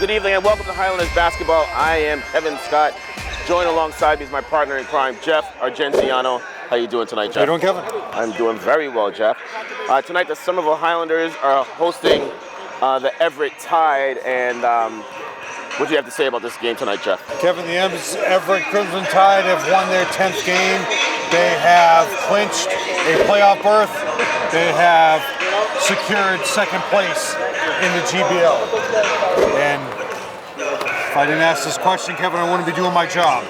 Good evening and welcome to Highlanders basketball. I am Kevin Scott. Joined alongside me is my partner in crime, Jeff Argenziano. How you doing tonight, Jeff? How you doing, Kevin? I'm doing very well, Jeff. Tonight, the Somerville Highlanders are hosting the Everett Tide. And what do you have to say about this game tonight, Jeff? Kevin, the Everett Crimson Tide have won their 10th game. They have clinched a playoff berth. They have secured second place in the GBL. And if I didn't ask this question, Kevin, I wouldn't be doing my job.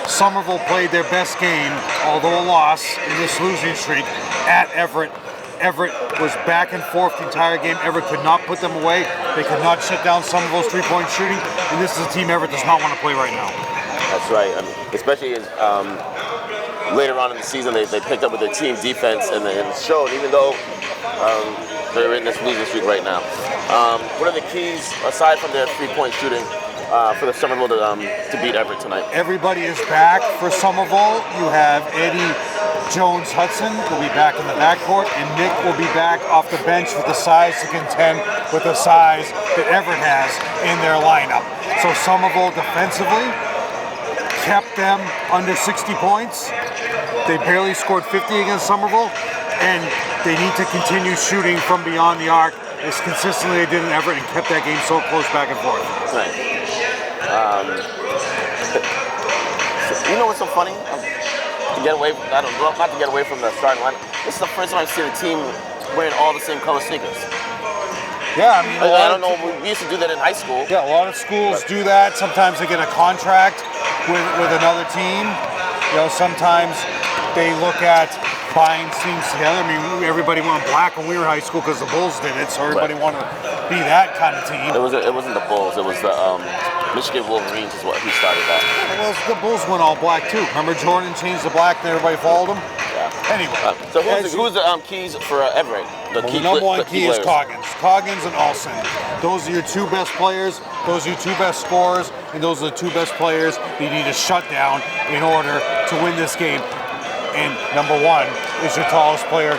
Somerville played their best game, although a loss in this losing streak, at Everett. Everett was back and forth the entire game. Everett could not put them away. They could not shut down Somerville's three-point shooting. And this is a team Everett does not want to play right now. That's right. Especially later on in the season, they picked up with their team defense and it showed, even though they're in this losing streak right now. What are the keys, aside from their three-point shooting, for the Somerville to beat Everett tonight? Everybody is back for Somerville. You have Eddie Jones-Hudson will be back in the backcourt, and Nick will be back off the bench with the size to contend with the size that Everett has in their lineup. So Somerville defensively kept them under 60 points. They barely scored 50 against Somerville, and they need to continue shooting from beyond the arc as consistently they did in Everett and kept that game so close back and forth. Right. You know what's so funny? To get away, not to get away from the starting line. This is the first time I've seen a team wearing all the same color sneakers. Yeah, I mean, I don't know. We used to do that in high school. Yeah, a lot of schools do that. Sometimes they get a contract with another team. You know, sometimes they look at buying teams together. I mean, everybody went black when we were in high school because the Bulls did it, so everybody wanted to be that kind of team. It wasn't the Bulls. It was the Michigan Wolverines is what who started that. Well, the Bulls went all black too. Remember Jordan changed the black and everybody followed him? Yeah. Anyway. So who's the keys for Everett? The number one key is Coggins. Coggins and Olsen. Those are your two best players. Those are your two best scorers. And those are the two best players that you need to shut down in order to win this game. And number one is your tallest player,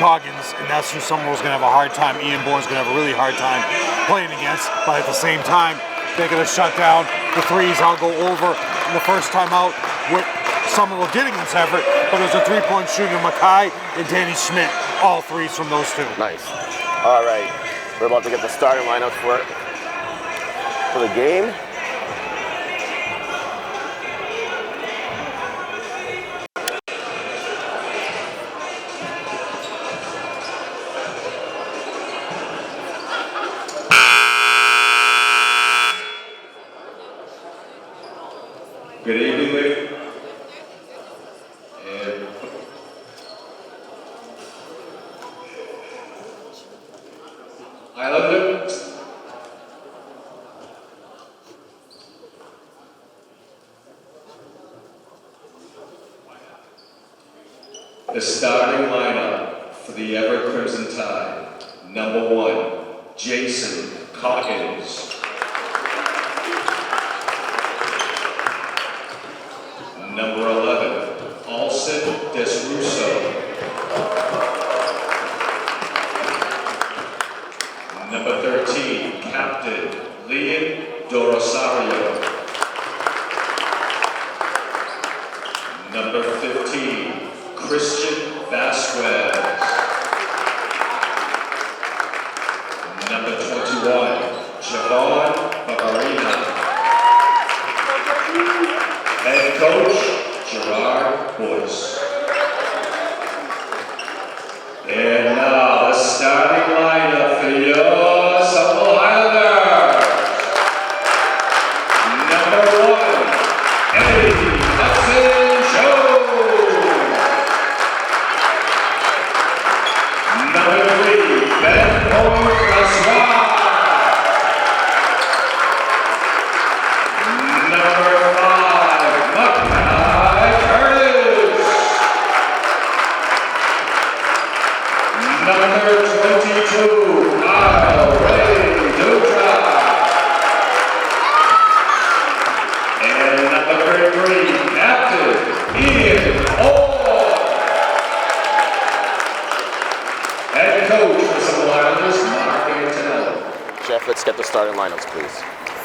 Coggins, and that's who Somerville's going to have a hard time. Ian Bourne's going to have a really hard time playing against, but at the same time, they're going to shut down the threes. I'll go over in the first time out what Somerville did against Everett, but it was a three-point shooter, Mackay and Danny Schmidt, all threes from those two. Nice. All right, we're about to get the starting lineup for the game. Good evening, ladies. And Highlander. The starting lineup for the Everett Crimson Tide. Number 1, Jason Coggins. Number 11, Olsen Desrusso. Number 13, Captain Leon Dorosario. Number 15, Christian Vasquez. Number 21, Javon Babarina. Head coach, Gerard Boyce. And now the starting lineup for your Somerville Highlanders. Number 1, Eddie Jones. Number 3, Ben Francois. Number 5, Mackay Curtis. starting lineups, please.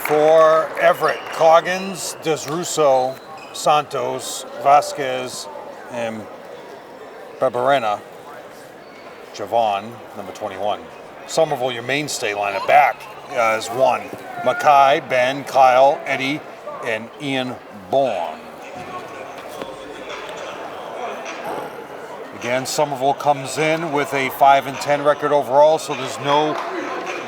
For Everett, Coggins, Desrusso, Santos, Vasquez, and Barberena. Javon, number 21. Somerville, your mainstay lineup. Back is 1. Mackay, Ben, Kyle, Eddie, and Ian Bourne. Again, Somerville comes in with a 5-10 record overall, so there's no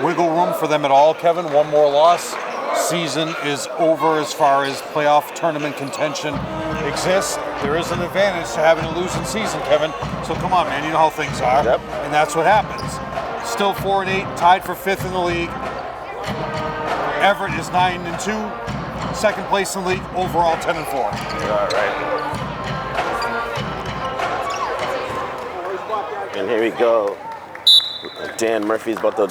wiggle room for them at all, Kevin. One more loss. Season is over as far as playoff tournament contention exists. There is an advantage to having a losing season, Kevin. So come on, man, you know how things are. Yep. And that's what happens. Still 4-8, tied for 5th in the league. Everett is 9-2, second place in the league, overall 10-4. All right. And here we go. Dan Murphy's about to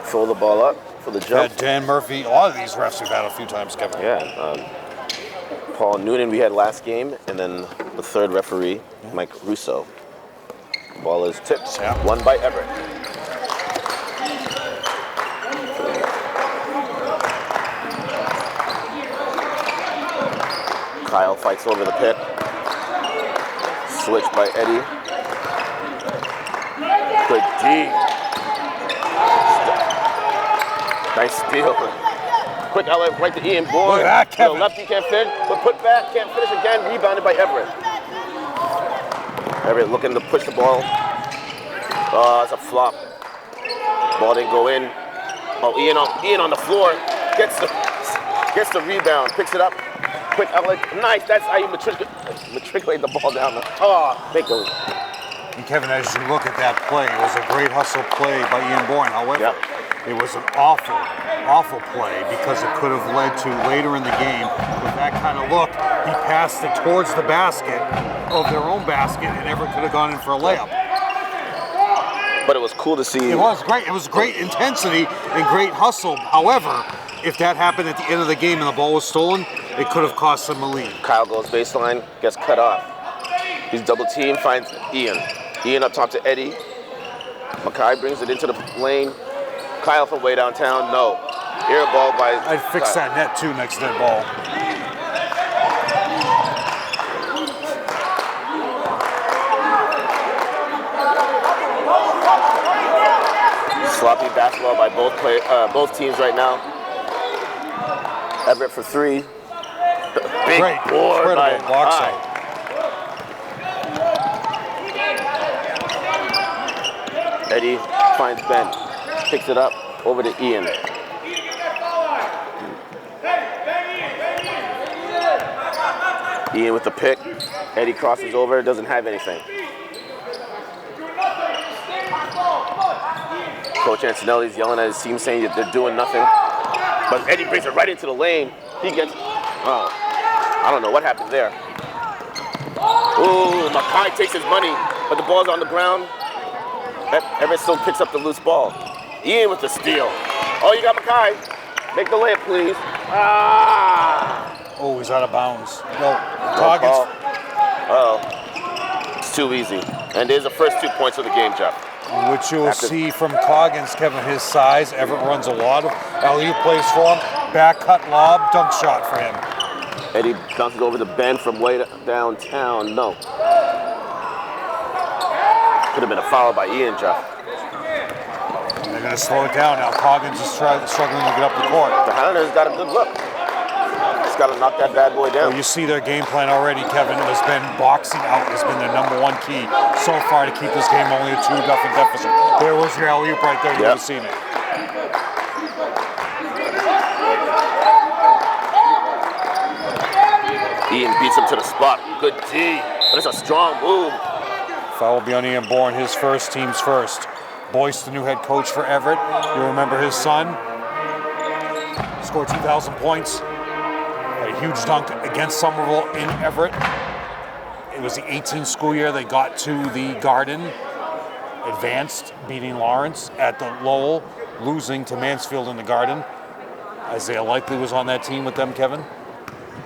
throw the ball up for the jump. Yeah, Dan Murphy, a lot of these refs we've had a few times, Kevin. Yeah. Paul Noonan we had last game, and then the third referee, Mike Russo. Ball is tipped. Yeah. Won by Everett. Kyle fights over the pit. Switch by Eddie. Good D. Nice steal. Quick outlet right to Ian Bourne. Look at that, Kevin. The lefty can't finish, but put back, can't finish again. Rebounded by Everett. Everett looking to push the ball. Oh, it's a flop. Ball didn't go in. Oh, Ian on the floor. Gets the rebound, picks it up. Quick outlet. Nice. That's how you matriculate the ball down. Make a. And Kevin, as you look at that play, it was a great hustle play by Ian Bourne. However, it was an awful play because it could have led to later in the game with that kind of look. He passed it towards the basket of their own basket, and Everett could have gone in for a layup. But it was cool to see. It was great. It was great intensity and great hustle. However, if that happened at the end of the game and the ball was stolen, it could have cost them a lead. Kyle goes baseline, gets cut off. He's double teamed, finds Ian. Ian up top to Eddie. Mackay brings it into the lane. Kyle from way downtown, no. Air ball by. I'd fix Kyle. that net too next to that ball. Sloppy basketball by both teams right now. Everett for 3. Big Great, board by incredible box High. out. Eddie finds Ben, picks it up over to Ian. Ian with the pick. Eddie crosses over, doesn't have anything. Coach Antonelli's yelling at his team saying that they're doing nothing. But Eddie brings it right into the lane. He gets, I don't know what happened there. Ooh, Mackay takes his money, but the ball's on the ground. Everett still picks up the loose ball. Ian with the steal. Oh, you got Mackay. Make the layup, please. Oh, he's out of bounds. No, Coggins. It's too easy. And there's the first 2 points of the game, Jeff. Which you will see from Coggins, Kevin, his size. Everett runs a lot of alley-oop plays for him. Back cut lob, dunk shot for him. Eddie bounces over to Ben from way downtown. No. Could have been a foul by Ian, Jeff. They're going to slow it down now. Coggins is struggling to get up the court. The Highlanders got a good look. Just got to knock that bad boy down. Well, you see their game plan already, Kevin. It has been boxing out has been their number one key so far to keep this game only a 2-0 deficit. There was your alley-oop right there. You would have seen it. Ian beats him to the spot. Good D. But it's a strong move. Foul will be on Ian Bourne, his first, team's first. Boyce, the new head coach for Everett. You'll remember his son. Scored 2,000 points. Had a huge dunk against Somerville in Everett. It was the 18th school year they got to the Garden. Advanced, beating Lawrence at the Lowell, losing to Mansfield in the Garden. Isaiah Likely was on that team with them, Kevin,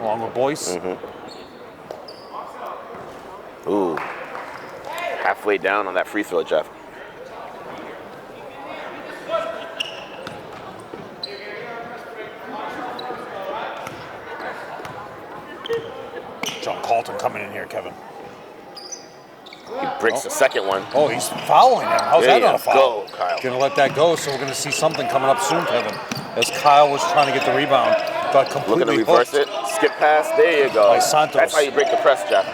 along with Boyce. Ooh. Halfway down on that free throw, Jeff. John Colton coming in here, Kevin. He breaks the second one. Oh, he's fouling him. How's There that not a you foul? go, Kyle. Gonna let that go, so we're gonna see something coming up soon, Kevin. As Kyle was trying to get the rebound, got completely Looking to reverse hooked. it. Skip pass. There you go. By Santos. That's how you break the press, Jeff.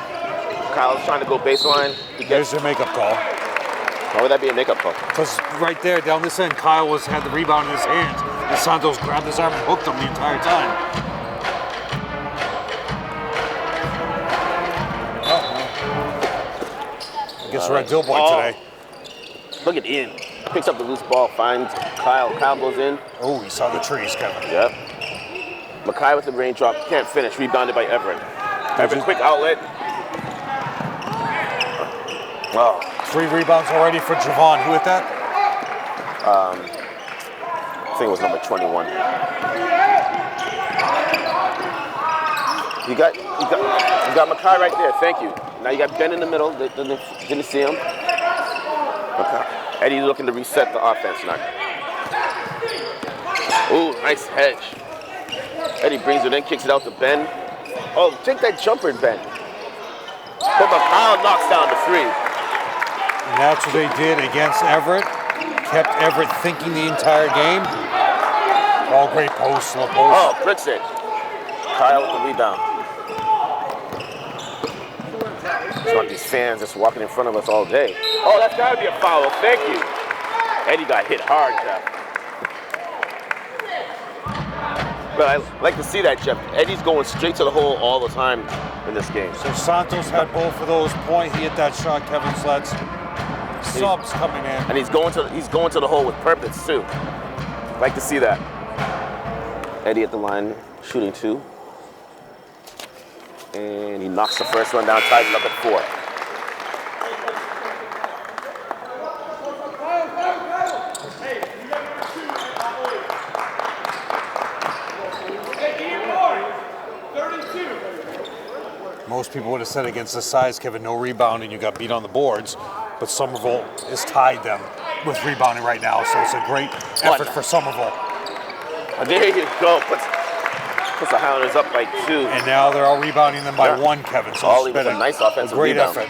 Kyle's trying to go baseline. There's your makeup call. Why would that be a makeup call? Because right there, down this end, Kyle had the rebound in his hands. And Santos grabbed his arm and hooked him the entire time. I guess we're at Dill Boy today. Look at Ian. Picks up the loose ball, finds Kyle. Kyle goes in. Oh, he saw the trees, Kevin. Yep. Mackay with the raindrop. Can't finish. Rebounded by Everett. Everett, quick outlet. Oh. 3 rebounds already for Javon. Who hit that? I think it was number 21. You got Mackay right there. Thank you. Now you got Ben in the middle. Didn't see him. Okay. Eddie looking to reset the offense now. Ooh, nice hedge. Eddie brings it in, kicks it out to Ben. Oh, take that jumper, Ben. But Mackay knocks down the 3. And that's what they did against Everett. Kept Everett thinking the entire game. Oh, great post, low post. Oh, bricks it. Kyle with the rebound. It's like these fans just walking in front of us all day. Oh, that's got to be a foul. Thank you. Eddie got hit hard, Jeff. But I like to see that, Jeff. Eddie's going straight to the hole all the time in this game. So Santos had both of those points. He hit that shot, Kevin Sledge. Subs coming in. And he's going to the hole with purpose, too. Like to see that. Eddie at the line, shooting 2. And he knocks the first one down, ties it up at 4. Most people would have said against the size, Kevin, no rebounding, you got beat on the boards. But Somerville has tied them with rebounding right now, so it's a great effort for Somerville. There you go. Puts the Highlanders up by 2. And now they're all rebounding them by 1, Kevin. So Ollie with a nice offensive great rebound. effort.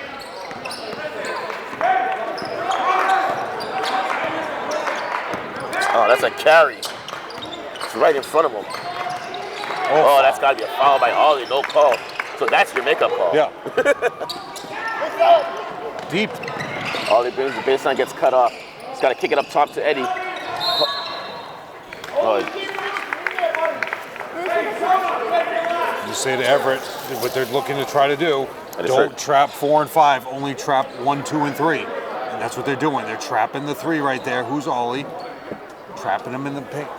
Oh, that's a carry. It's right in front of him. Oh, that's got to be a foul by Ollie. No call. So that's your makeup call. Yeah. Deep. Ollie brings the baseline, gets cut off. He's got to kick it up top to Eddie. Oh. You say to Everett, what they're looking to try to do, don't trap 4 and 5, only trap 1, 2, and 3. And that's what they're doing. They're trapping the 3 right there. Who's Ollie? Trapping him in the paint.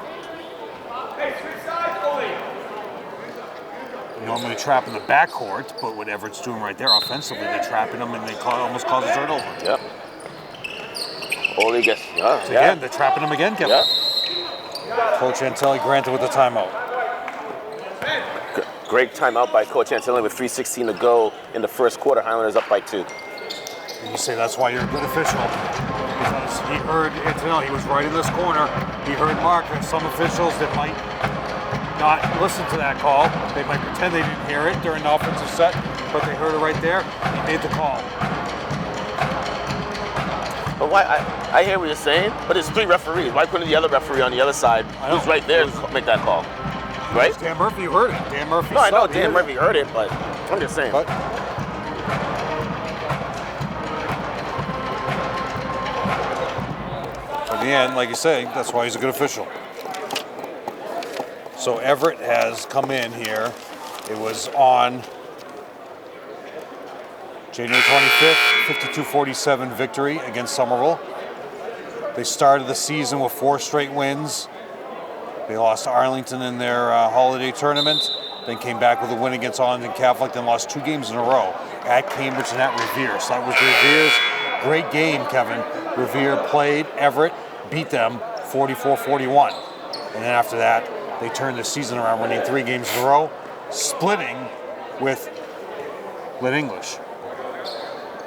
Normally trap in the backcourt, but what Everett's doing right there offensively, they're trapping him and they almost cause a turnover. Yep. Ollie gets, Again, they're trapping him again, Kevin. Yep. Coach Antelli granted with the timeout. Great timeout by Coach Antelli with 3:16 to go in the first quarter. Highlanders up by 2. And you say that's why you're a good official. Because he heard Antelli, he was right in this corner. He heard Mark and some officials that might not listen to that call. They might pretend they didn't hear it during the offensive set, but they heard it right there. He made the call. But why? I hear what you're saying, but there's 3 referees. Why couldn't the other referee on the other side, who's right there, make that call? Right? Dan Murphy heard it. Dan Murphy. No, I know Dan Murphy heard it, but I'm just saying. But in the end, like you say, that's why he's a good official. So Everett has come in here. It was on January 25th, 52-47 victory against Somerville. They started the season with 4 straight wins. They lost to Arlington in their holiday tournament, then came back with a win against Arlington Catholic, then lost 2 games in a row at Cambridge and at Revere. So that was Revere's great game, Kevin. Revere played Everett, beat them 44-41. And then after that, they turned the season around, winning 3 games in a row, splitting with Lit English.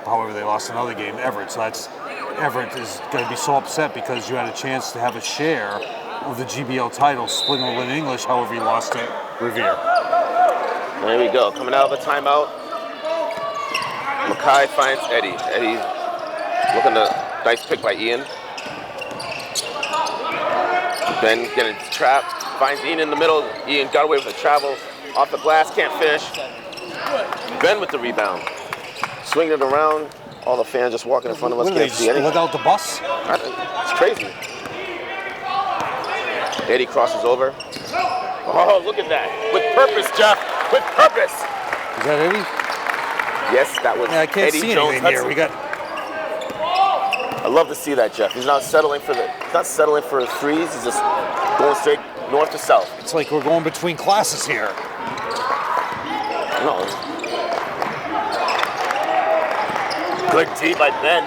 However, they lost another game, Everett. So Everett is going to be so upset because you had a chance to have a share of the GBL title, splitting with Lit English. However, you lost to Revere. There we go. Coming out of the timeout, Mackay finds Eddie. Eddie looking to nice pick by Ian. Ben getting trapped. Finds Ian in the middle. Ian got away with a travel. Off the glass, can't finish. Ben with the rebound. Swinging it around. All the fans just walking in front of us. Can't see anything. Without the bus? It's crazy. Eddie crosses over. Oh, look at that. With purpose, Jeff. With purpose. Is that Eddie? Yes, that was I can't Eddie see Jones anything here. Hudson. I love to see that, Jeff. He's not settling for a threes. He's just going straight north to south. It's like we're going between classes here. No. Good D by Ben.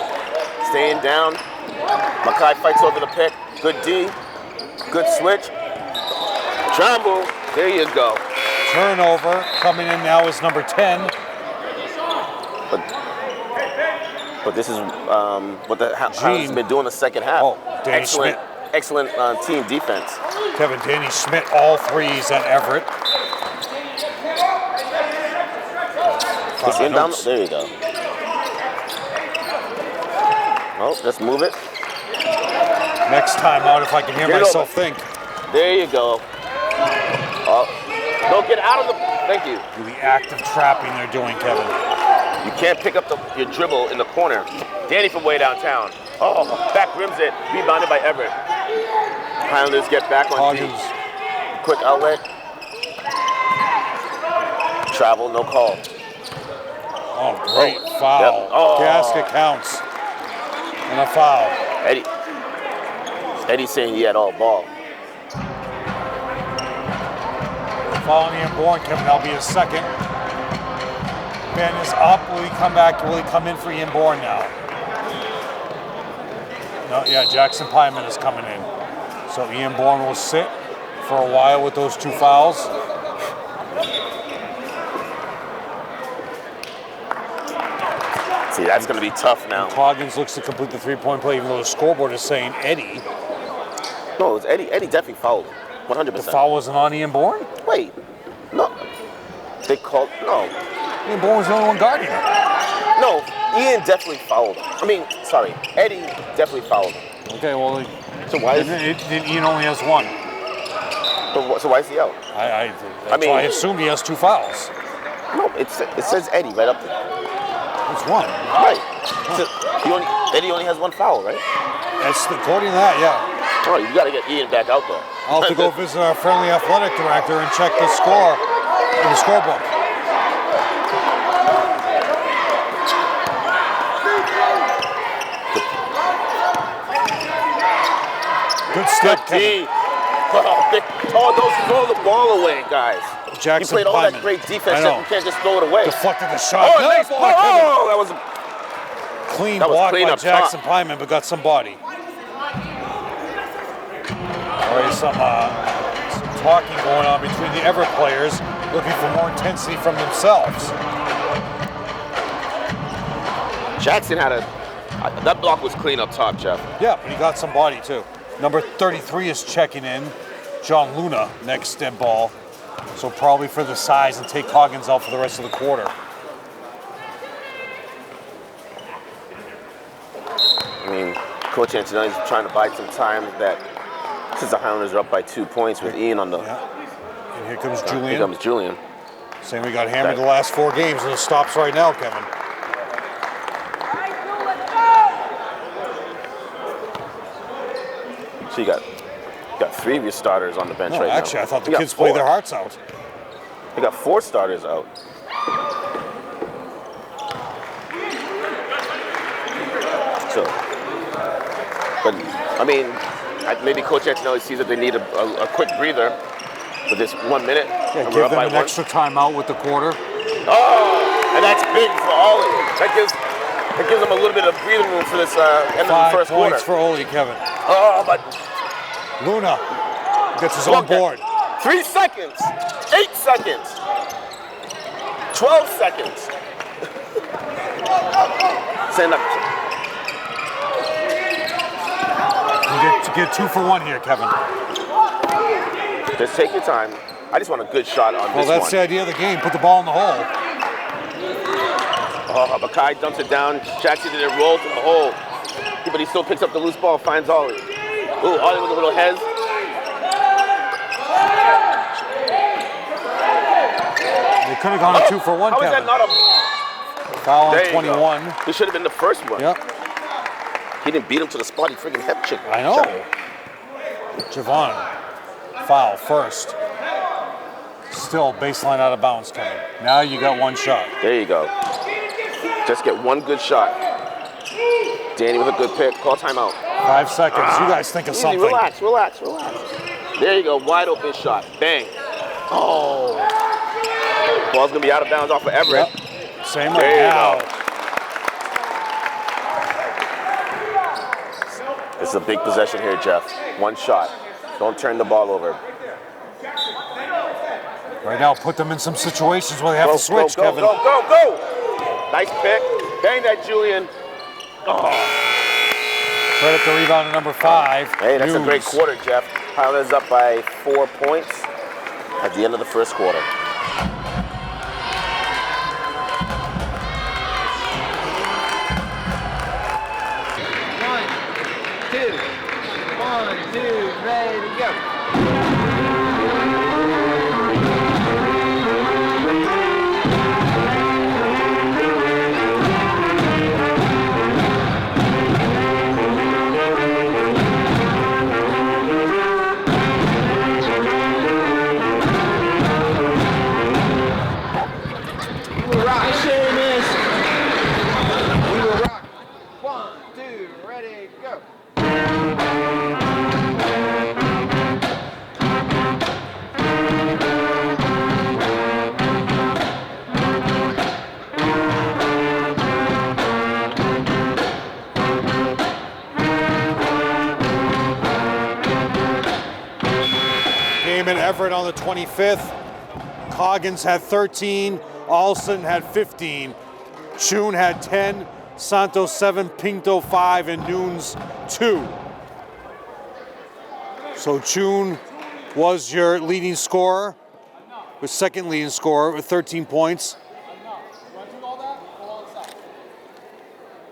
Staying down. Mackay fights over the pick. Good D. Good switch. Tramble. There you go. Turnover. Coming in now is number 10. But this is what the Highlanders have been doing the second half. Oh, Danny Schmidt. Excellent team defense. Kevin, Danny Schmidt, all threes at Everett. Just in down, there you go. Oh, let's move it. Next time out, if I can hear myself think. There you go. Oh, no, get out of the. Thank you. The active trapping they're doing, Kevin. You can't pick up your dribble in the corner. Danny from way downtown. Oh, back rims it. Rebounded by Everett. Highlanders get back on D. Quick outlet. Travel, no call. Oh, great foul. Yep. Oh. Gasket counts. And a foul. Eddie saying he had all ball. Foul on Ian Bourne, Kevin. That'll be his second. Ben is up. Will he come back? Will he come in for Ian Bourne now? No, yeah, Jackson Pyman is coming in. So Ian Bourne will sit for a while with those two fouls. See, that's going to be tough now. Coggins looks to complete the three-point play, even though the scoreboard is saying Eddie. No, it was Eddie. Eddie definitely fouled. 100%. The foul wasn't on Ian Bourne? Wait. No. They called. No. Ian Bourne was the only one guarding him. No. Ian definitely fouled him. I mean, sorry. Eddie definitely fouled him. Okay, well, so why is Ian only has one. So why is he out? I assumed he has two fouls. No, it says Eddie right up there. It's one. Right. So Eddie only has one foul, right? That's according to that, yeah. All right, you got to get Ian back out there. I'll have to go visit our friendly athletic director and check the score in the scorebook. Good step, Kevin. Those throw the ball away, guys. Jackson you played all Pyman. that great defense that you can't just throw it away. Deflected the shot. Oh, nice block. Oh, that was a clean block by Jackson Pyman, but got some body. Already some talking going on between the Everett players, looking for more intensity from themselves. Jackson had that block was clean up top, Jeff. Yeah, but he got some body too. Number 33 is checking in. John Luna, next dead ball. So probably for the size and take Coggins out for the rest of the quarter. I mean, Coach Antonelli is trying to buy some time that since the Highlanders are up by 2 points with Ian on the. Yeah. And here comes Julian. Here comes Julian. Saying we got hammered the last 4 games, and it stops right now, Kevin. So you got 3 of your starters on the bench right now. Actually, I thought the kids played their hearts out. They got 4 starters out. So, but I mean, maybe Coach Antonelli sees that they need a quick breather for this 1 minute. Yeah, give them an extra timeout with the quarter. Oh, and that's big for Ollie. That gives them a little bit of breathing room for this end of the first quarter. 5 points for Ollie, Kevin. Oh, but Luna gets his own board. 3 seconds, 8 seconds, 12 seconds. Send up. You get 2 for 1 here, Kevin. Just take your time. I just want a good shot on this one. Well, that's the idea of the game. Put the ball in the hole. Oh, Mackay dumps it down. Jackson did it roll to the hole. But he still picks up the loose ball, finds Ollie. Ooh, Ollie with a little hez. They could have gone a 2 for 1, How is Kevin. that not a Foul on There you 21. go. This should have been the first one. Yep. He didn't beat him to the spot. He freaking hip chick. I know. Javon, foul first. Still baseline out of bounds, Kevin. Now you got one shot. There you go. Just get one good shot. Danny with a good pick. Call timeout. 5 seconds. You guys think of Easy, something. relax. There you go. Wide open shot. Bang. Oh. Ball's going to be out of bounds off of Everett. Yep. Same There right you now. go. It's a big possession here, Jeff. One shot. Don't turn the ball over. Right now, put them in some situations where they have to switch, go, Kevin. Go. Nice pick. Bang that, Julian. Oh. Credit the rebound to number 5. Hey, that's a Hughes. great quarter, Jeff. Highlanders up by 4 points at the end of the first quarter. One, two, ready to go. We will rock, Seamus. We will rock. One, two, ready, go. Game in Everett on the 25th. Coggins had 13. Alston had 15. Chun had 10. Santos 7. Pinto 5. And Nunes 2. So Chun was your leading scorer, the second leading scorer with 13 points.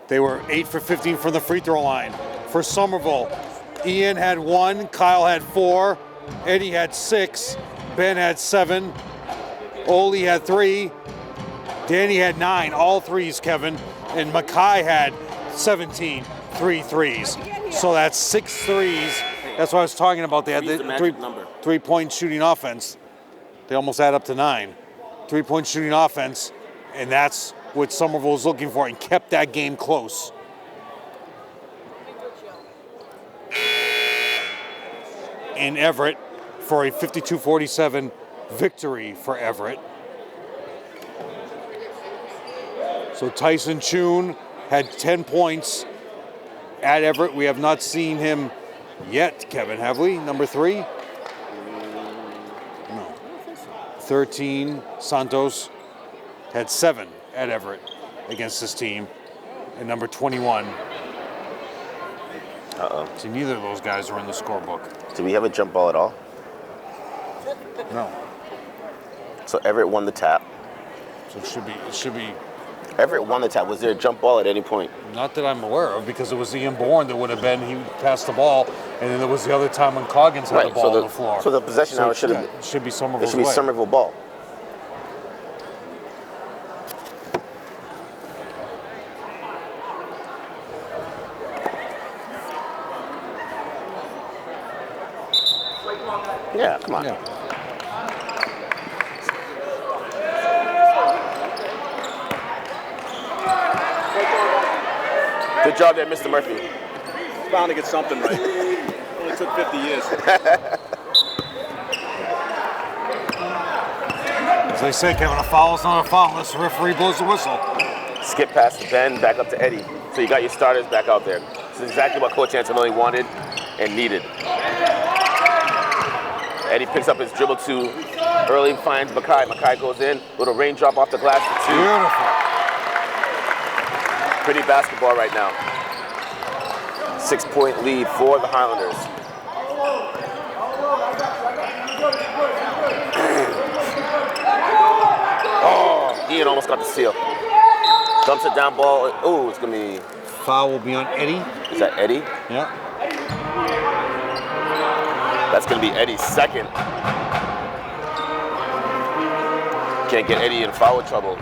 They were 8 for 15 from the free throw line. For Somerville, Ian had 1, Kyle had 4, Eddie had 6, Ben had 7, Oli had 3, Danny had 9, all threes, Kevin, and Mackay had 17, 3 threes. So that's 6 threes. That's what I was talking about. They had Three's the the magic number. 3-point shooting offense. They almost add up to 9. 3-point shooting offense, and that's what Somerville was looking for and kept that game close. In Everett for a 52-47 victory for Everett. So Tyson Chun had 10 points at Everett. We have not seen him yet, Kevin, have we? Number 3? No. 13, Santos had 7 at Everett against this team. And number 21. See, neither of those guys are in the scorebook. Do we have a jump ball at all? No. So Everett won the tap. So it should be Everett won the tap. Was there a jump ball at any point? not that I'm aware of, because it was Ian Bourne that would have been, he passed the ball, and then there was the other time when Coggins had the ball on the floor. So the possession now it should have should be it Somerville's should be way. Somerville ball. Yeah, come on. Yeah. Good job there, Mr. Murphy. Bound to get something right. Only took 50 years. As they say, Kevin, a foul is not a foul unless the referee blows the whistle. Skip past to Ben, back up to Eddie. So you got your starters back out there. This is exactly what Coach Antonelli wanted and needed. Eddie picks up his dribble too early, finds Mackay. Mackay goes in, little raindrop off the glass for 2. Beautiful. Pretty basketball right now. 6-point lead for the Highlanders. Oh, Ian almost got the steal. Dumps it down ball. Ooh, it's going to be... Foul will be on Eddie. Is that Eddie? Yeah. That's going to be Eddie's second. Can't get Eddie in foul trouble.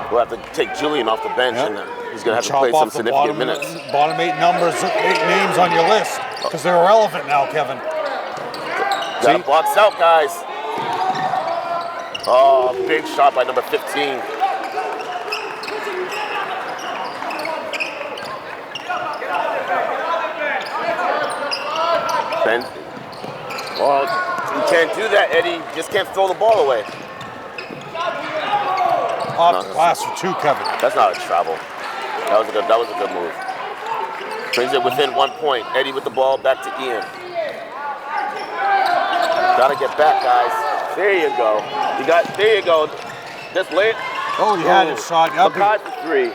We'll have to take Julian off the bench, and he's going to have to play some significant minutes. Bottom 8 numbers, 8 names on your list, because they're irrelevant now, Kevin. Got to box out, guys. Oh, big shot by number 15. Ben. Oh, you can't do that, Eddie. You just can't throw the ball away. Off the glass for 2, Kevin. That's not a travel. That was a good move. Brings it within 1 point. Eddie with the ball, back to Ian. Gotta get back, guys. There you go. There you go. Just lay it. Oh, he had his shot. Makai for 3.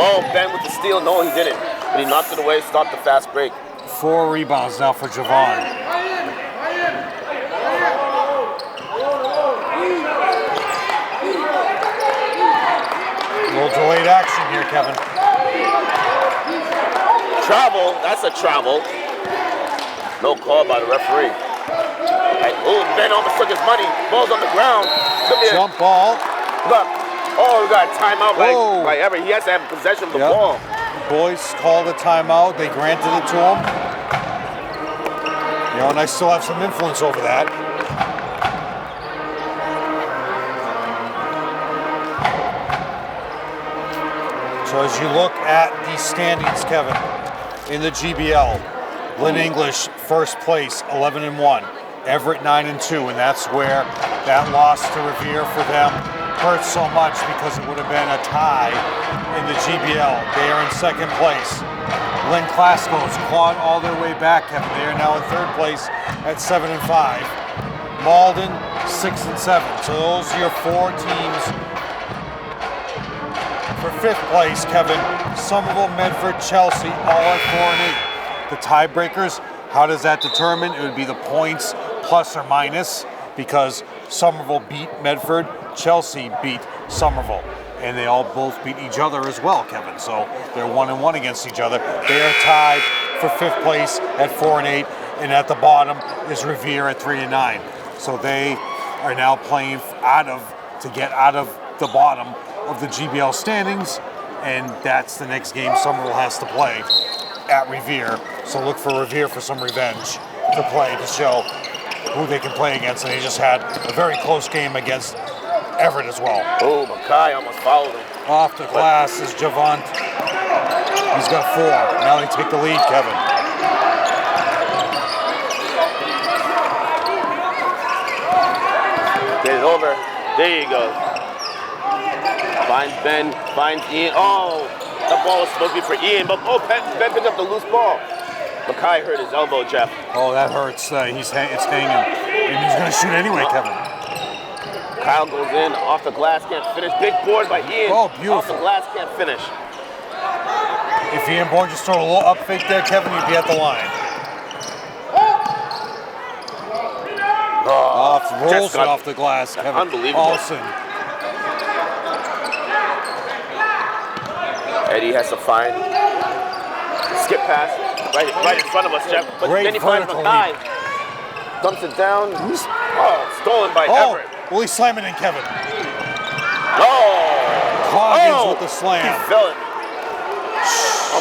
Oh, Ben with the steal. No, he didn't. But he knocked it away, stopped the fast break. 4 rebounds now for Javon. A little delayed action here, Kevin. Travel. That's a travel. No call by the referee. Oh, Ben almost took his money. Ball's on the ground. Jump ball. Look. Oh, we got a timeout by Everett. He has to have possession of the ball. The boys called a timeout. They granted it to him. You know, and I still have some influence over that. So as you look at these standings, Kevin, in the GBL, Lynn English first place, 11-1. Everett 9-2, and that's where that loss to Revere for them hurt so much, because it would have been a tie in the GBL. They are in second place. Lynn Clasco's clawed all their way back, Kevin. They are now in third place at 7-5. Malden 6-7. So those are your 4 teams. For fifth place, Kevin, Somerville, Medford, Chelsea, all at 4-8. The tiebreakers, how does that determine? It would be the points plus or minus, because Somerville beat Medford, Chelsea beat Somerville, and they all both beat each other as well, Kevin. So they're 1-1 against each other. They are tied for fifth place at 4-8, and at the bottom is Revere at 3-9. So they are now playing to get out of the bottom of the GBL standings, and that's the next game Somerville has to play at Revere. So look for Revere for some revenge to play, to show who they can play against. And they just had a very close game against Everett as well. Oh, Makai almost fouled him. Off the glass is Javant. He's got 4. Now they take the lead, Kevin. Get it over. There you go. Finds Ben, finds Ian. Oh, that ball was supposed to be for Ian, but Ben picked up the loose ball. Makai hurt his elbow, Jeff. Oh, that hurts. It's hanging. And he's going to shoot anyway, Kevin. Kyle goes in, off the glass, can't finish. Big board by Ian. Oh, beautiful. Off the glass, can't finish. If Ian Bourne just throw a little up fake there, Kevin, you'd be at the line. Rolls it off the glass, Kevin. Unbelievable. Olsen. Eddie has to find skip pass right in front of us, Jeff. But Great then he finds Makai. Dumps it down. Oh, stolen by Everett. Will he slam it in, Kevin? Oh! Coggins with the slam. He fell it.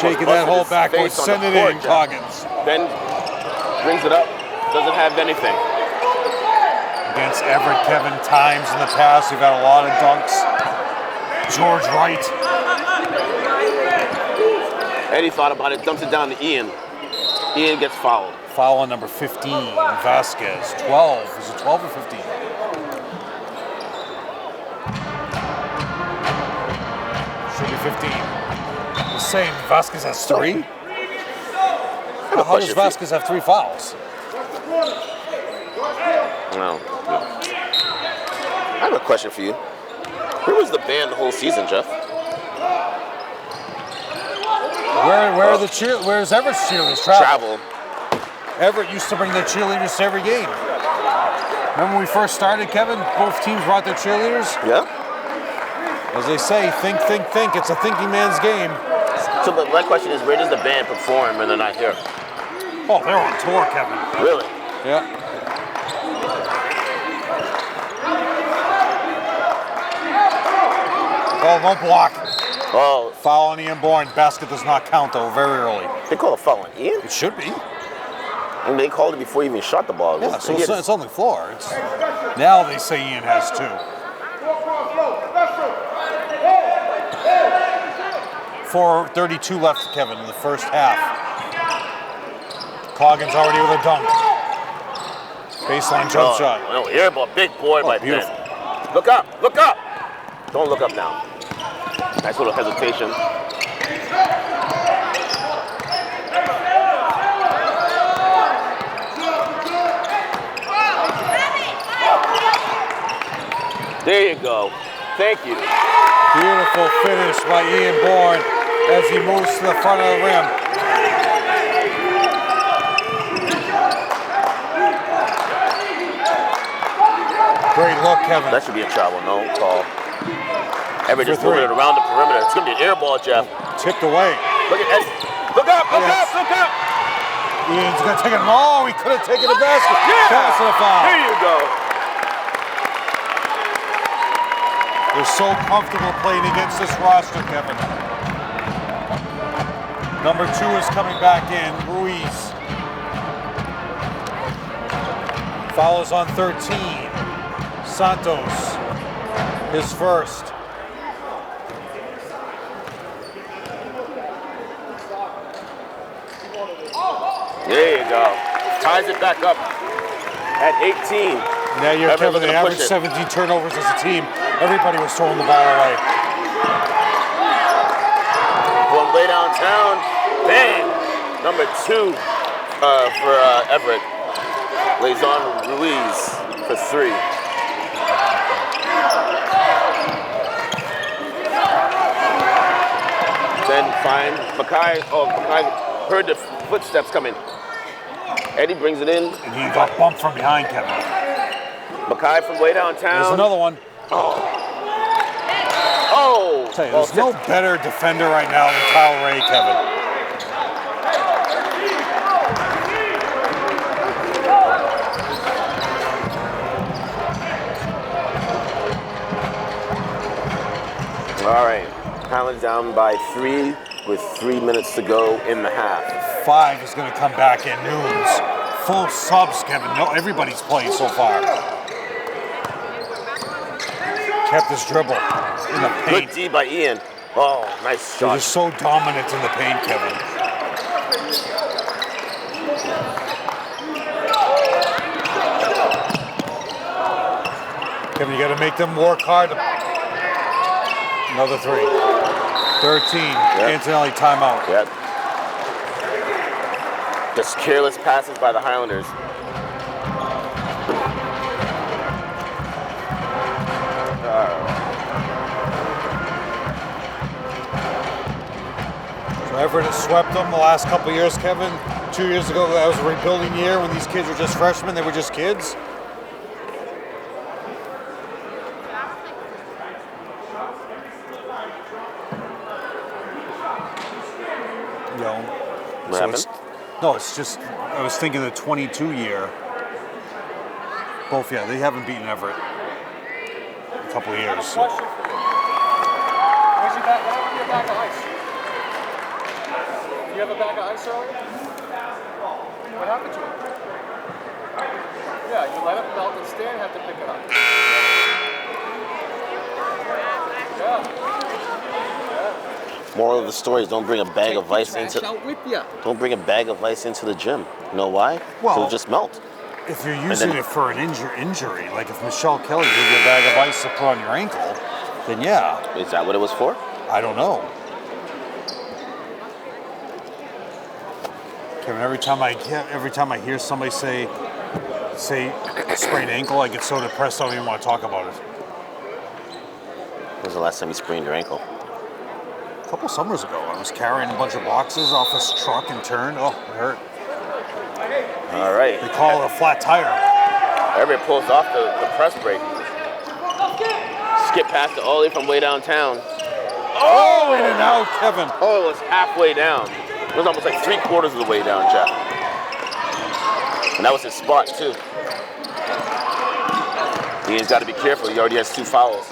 Shaking that hole backwards. Send it in, Coggins. Ben brings it up. Doesn't have anything. Against Everett, Kevin, times in the past, we've had a lot of dunks. George Wright. Eddie thought about it, dumps it down to Ian. Ian gets fouled. Foul on number 15, Vasquez. 12. Is it 12 or 15? Should be 15. The same. Vasquez has 3? How does Vasquez have 3 fouls? No. I have a question for you. Where was the band the whole season, Jeff? Where's Everett's cheerleaders? Travel. Everett used to bring their cheerleaders to every game. Remember when we first started, Kevin? Both teams brought their cheerleaders. Yeah. As they say, think, think, think. It's a thinking man's game. So, but my question is, where does the band perform when they're not here? Oh, they're on tour, Kevin. Really? Yeah. Oh, no block. Oh, Foul on Ian Bourne. Basket does not count, though, very early. they call a foul on Ian? It should be. I mean, they called it before he even shot the ball. Yeah, so He had- it's on the floor. Now they say Ian has 2. 4:32 left, Kevin, in the first half. Coggins already with a dunk. Baseline jump shot. No, air ball, big boy by Ben. beautiful. Look up, look up. Don't look up now. Nice little hesitation. There you go. Thank you. Beautiful finish by Ian Bourne as he moves to the front of the rim. Great look, Kevin. That should be a travel, no call. Everett just For moving three. it around the perimeter. It's going to be an air ball, Jeff. Tipped away. Look at that. Look up, look Yes. up, look up. Ian's gonna take it. Oh, he could have taken the basket. Yeah. Pass and a foul. There you go. They're so comfortable playing against this roster, Kevin. Number 2 is coming back in, Ruiz. Fouls on 13. Santos, his first. There you go. Ties it back up at 18. Now you're Everett Kevin, looking they to push averaged it. 17 turnovers as a team. Everybody was throwing the ball away. One way downtown. Bang! Number 2 for Everett. Lays on Ruiz for 3. Then find Mackay. Oh, Mackay heard the footsteps coming. Eddie brings it in. And he got bumped from behind, Kevin. Mackay from way downtown. There's another one. Oh! Tell you, there's no better defender right now than Kyle Ray, Kevin. All right. Highlanders down by 3 with 3 minutes to go in the half. 5 is going to come back in. Nunes. Full subs, Kevin. No, everybody's played so far. Kept his dribble in the Good paint. D by Ian. Oh, nice They're shot. just so dominant in the paint, Kevin. Kevin, you got to make them work hard. Another 3. 13. Antonelli timeout. Yep. Just careless passes by the Highlanders. So Everett has swept them the last couple of years, Kevin. 2 years ago, that was a rebuilding year when these kids were just freshmen. They were just kids. You know, What happened? it's just, I was thinking the 22 year. Both, yeah, they haven't beaten Everett in a couple of years. So. Question for you. Where's your bag? What happened to your bag of ice? You have a bag of ice earlier? What happened to it? Yeah, you let it melt and Stan had to pick it up. Yeah. Moral of the story is don't bring a bag of ice Trash into out with ya. don't bring a bag of ice into the gym. You know why? Well- It'll just melt. If you're using then- it for an injury, like if Michelle Kelly gave you a bag of ice to put on your ankle, then yeah, Is that what it was for? I don't know. Kevin, every time I hear somebody say sprained ankle, I get so depressed I don't even want to talk about it. When was the last time you sprained your ankle? A couple summers ago, I was carrying a bunch of boxes off this truck and turned. Oh, it hurt. All right. They call it a flat tire. Everett pulls off the press break. Skip past to Ole from way downtown. Oh, in and out, Kevin. Oh, it was halfway down. It was almost like 3/4 of the way down, Jeff. And that was his spot, too. Ian's got to be careful. He already has 2 fouls.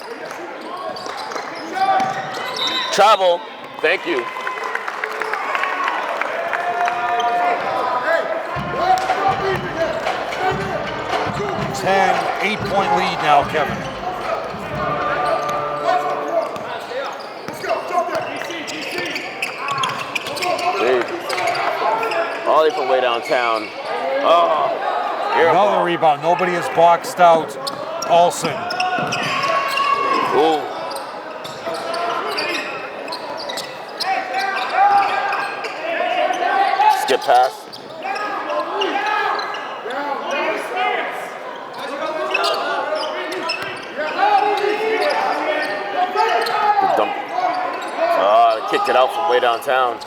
Travel. Thank you. Ten, 8-point lead now, Kevin. Ollie from way downtown. Oh, Another rebound. Nobody is boxed out. Olsen. Ooh. Skip pass. They kicked it out from way downtown.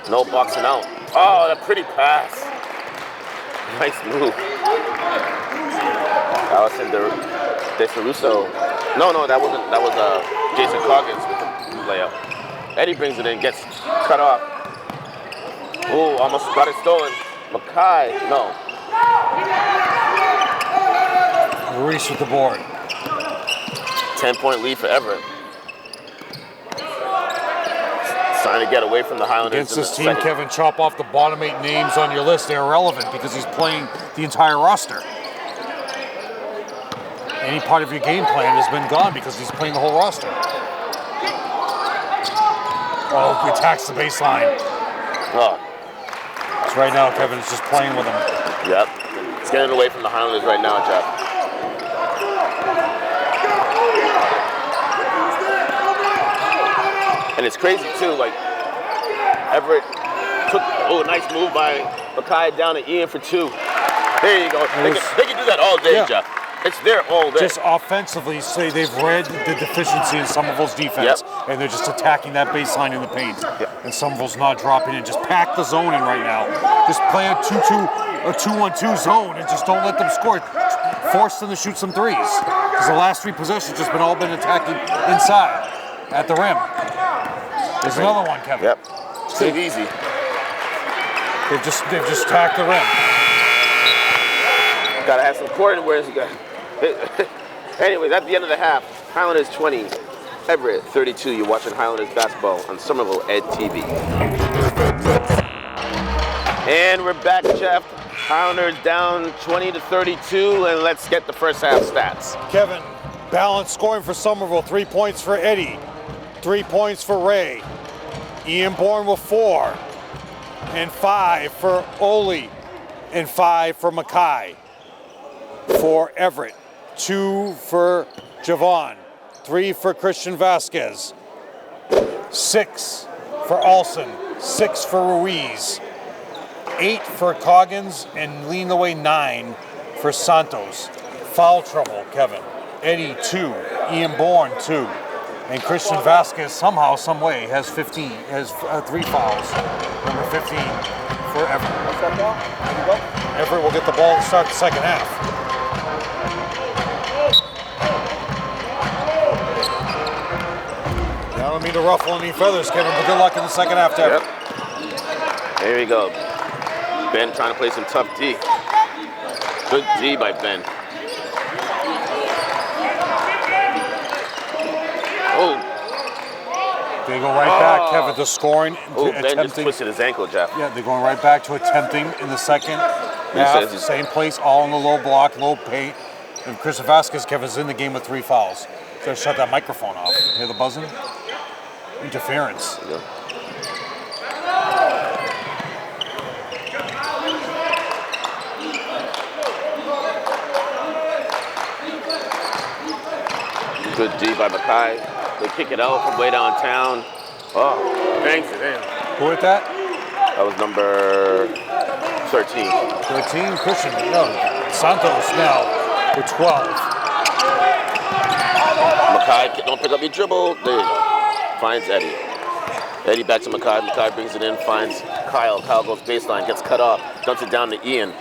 No boxing out. Oh, that pretty pass. Nice move. Allison DeSaruso. No, that wasn't. That was Jason Coggins with the layup. Eddie brings it in, gets cut off. Ooh, almost got it stolen. Mackay, no. Reese with the board. 10-point lead for Everett. Trying to get away from the Highlanders. Against this team, Kevin, chop off the bottom 8 names on your list. They're irrelevant because he's playing the entire roster. Any part of your game plan has been gone because he's playing the whole roster. Oh, he attacks the baseline. Oh. So right now, Kevin is just playing with him. Yep. It's getting away from the Highlanders right now, Jeff. And it's crazy too, like Everett took, nice move by Mackay down to Ian for 2. There you go. They can do that all day, Jeff. It's there all day. Just offensively, say they've read the deficiency in Somerville's defense, and they're just attacking that baseline in the paint. And Somerville's not dropping in. Just pack the zone in right now. Just play a 2-1-2 zone and just don't let them score. Force them to shoot some threes. Because the last 3 possessions just all been attacking inside at the rim. There's another one, Kevin. Yep. Take it easy. They've just attacked the rim. Gotta have some court where it's got. Anyways, at the end of the half, Highlanders 20, Everett 32. You're watching Highlanders basketball on Somerville Ed TV. And we're back, Jeff. Highlanders down 20-32, and let's get the first half stats. Kevin, balanced scoring for Somerville. 3 points for Eddie. 3 points for Ray. Ian Bourne with 4. And 5 for Ole. And 5 for Mackay. For Everett. 2 for Javon. 3 for Christian Vasquez. 6 for Olsen. 6 for Ruiz. 8 for Coggins. And leading the way 9 for Santos. Foul trouble, Kevin. Eddie 2. Ian Bourne 2. And Christian Vasquez somehow, some way, has 3 fouls. Number 15 for Everett. What's that ball? There you go. Everett will get the ball to start the second half. I don't mean to ruffle any feathers, Kevin, but good luck in the second half, Everett. Yep. There we go. Ben trying to play some tough D. Good D by Ben. Oh. They go right back, Kevin, to scoring. Oh, Ben just twisted his ankle, Jeff. Yeah, they're going right back to attempting in the second half. Same place, all in the low block, low paint. And Christian Vasquez, Kevin's in the game with 3 fouls. Gotta shut that microphone off. Hear the buzzing? Interference. Yeah. Good D by Mackay. They kick it out from way downtown. Oh, bangs it in. Who hit that? That was number 13. 13, Christian. No, Santos now with 12. Mackay, don't pick up your dribble. There you go. Finds Eddie. Eddie back to Mackay. Mackay brings it in, finds Kyle. Kyle goes baseline, gets cut off, dumps it down to Ian.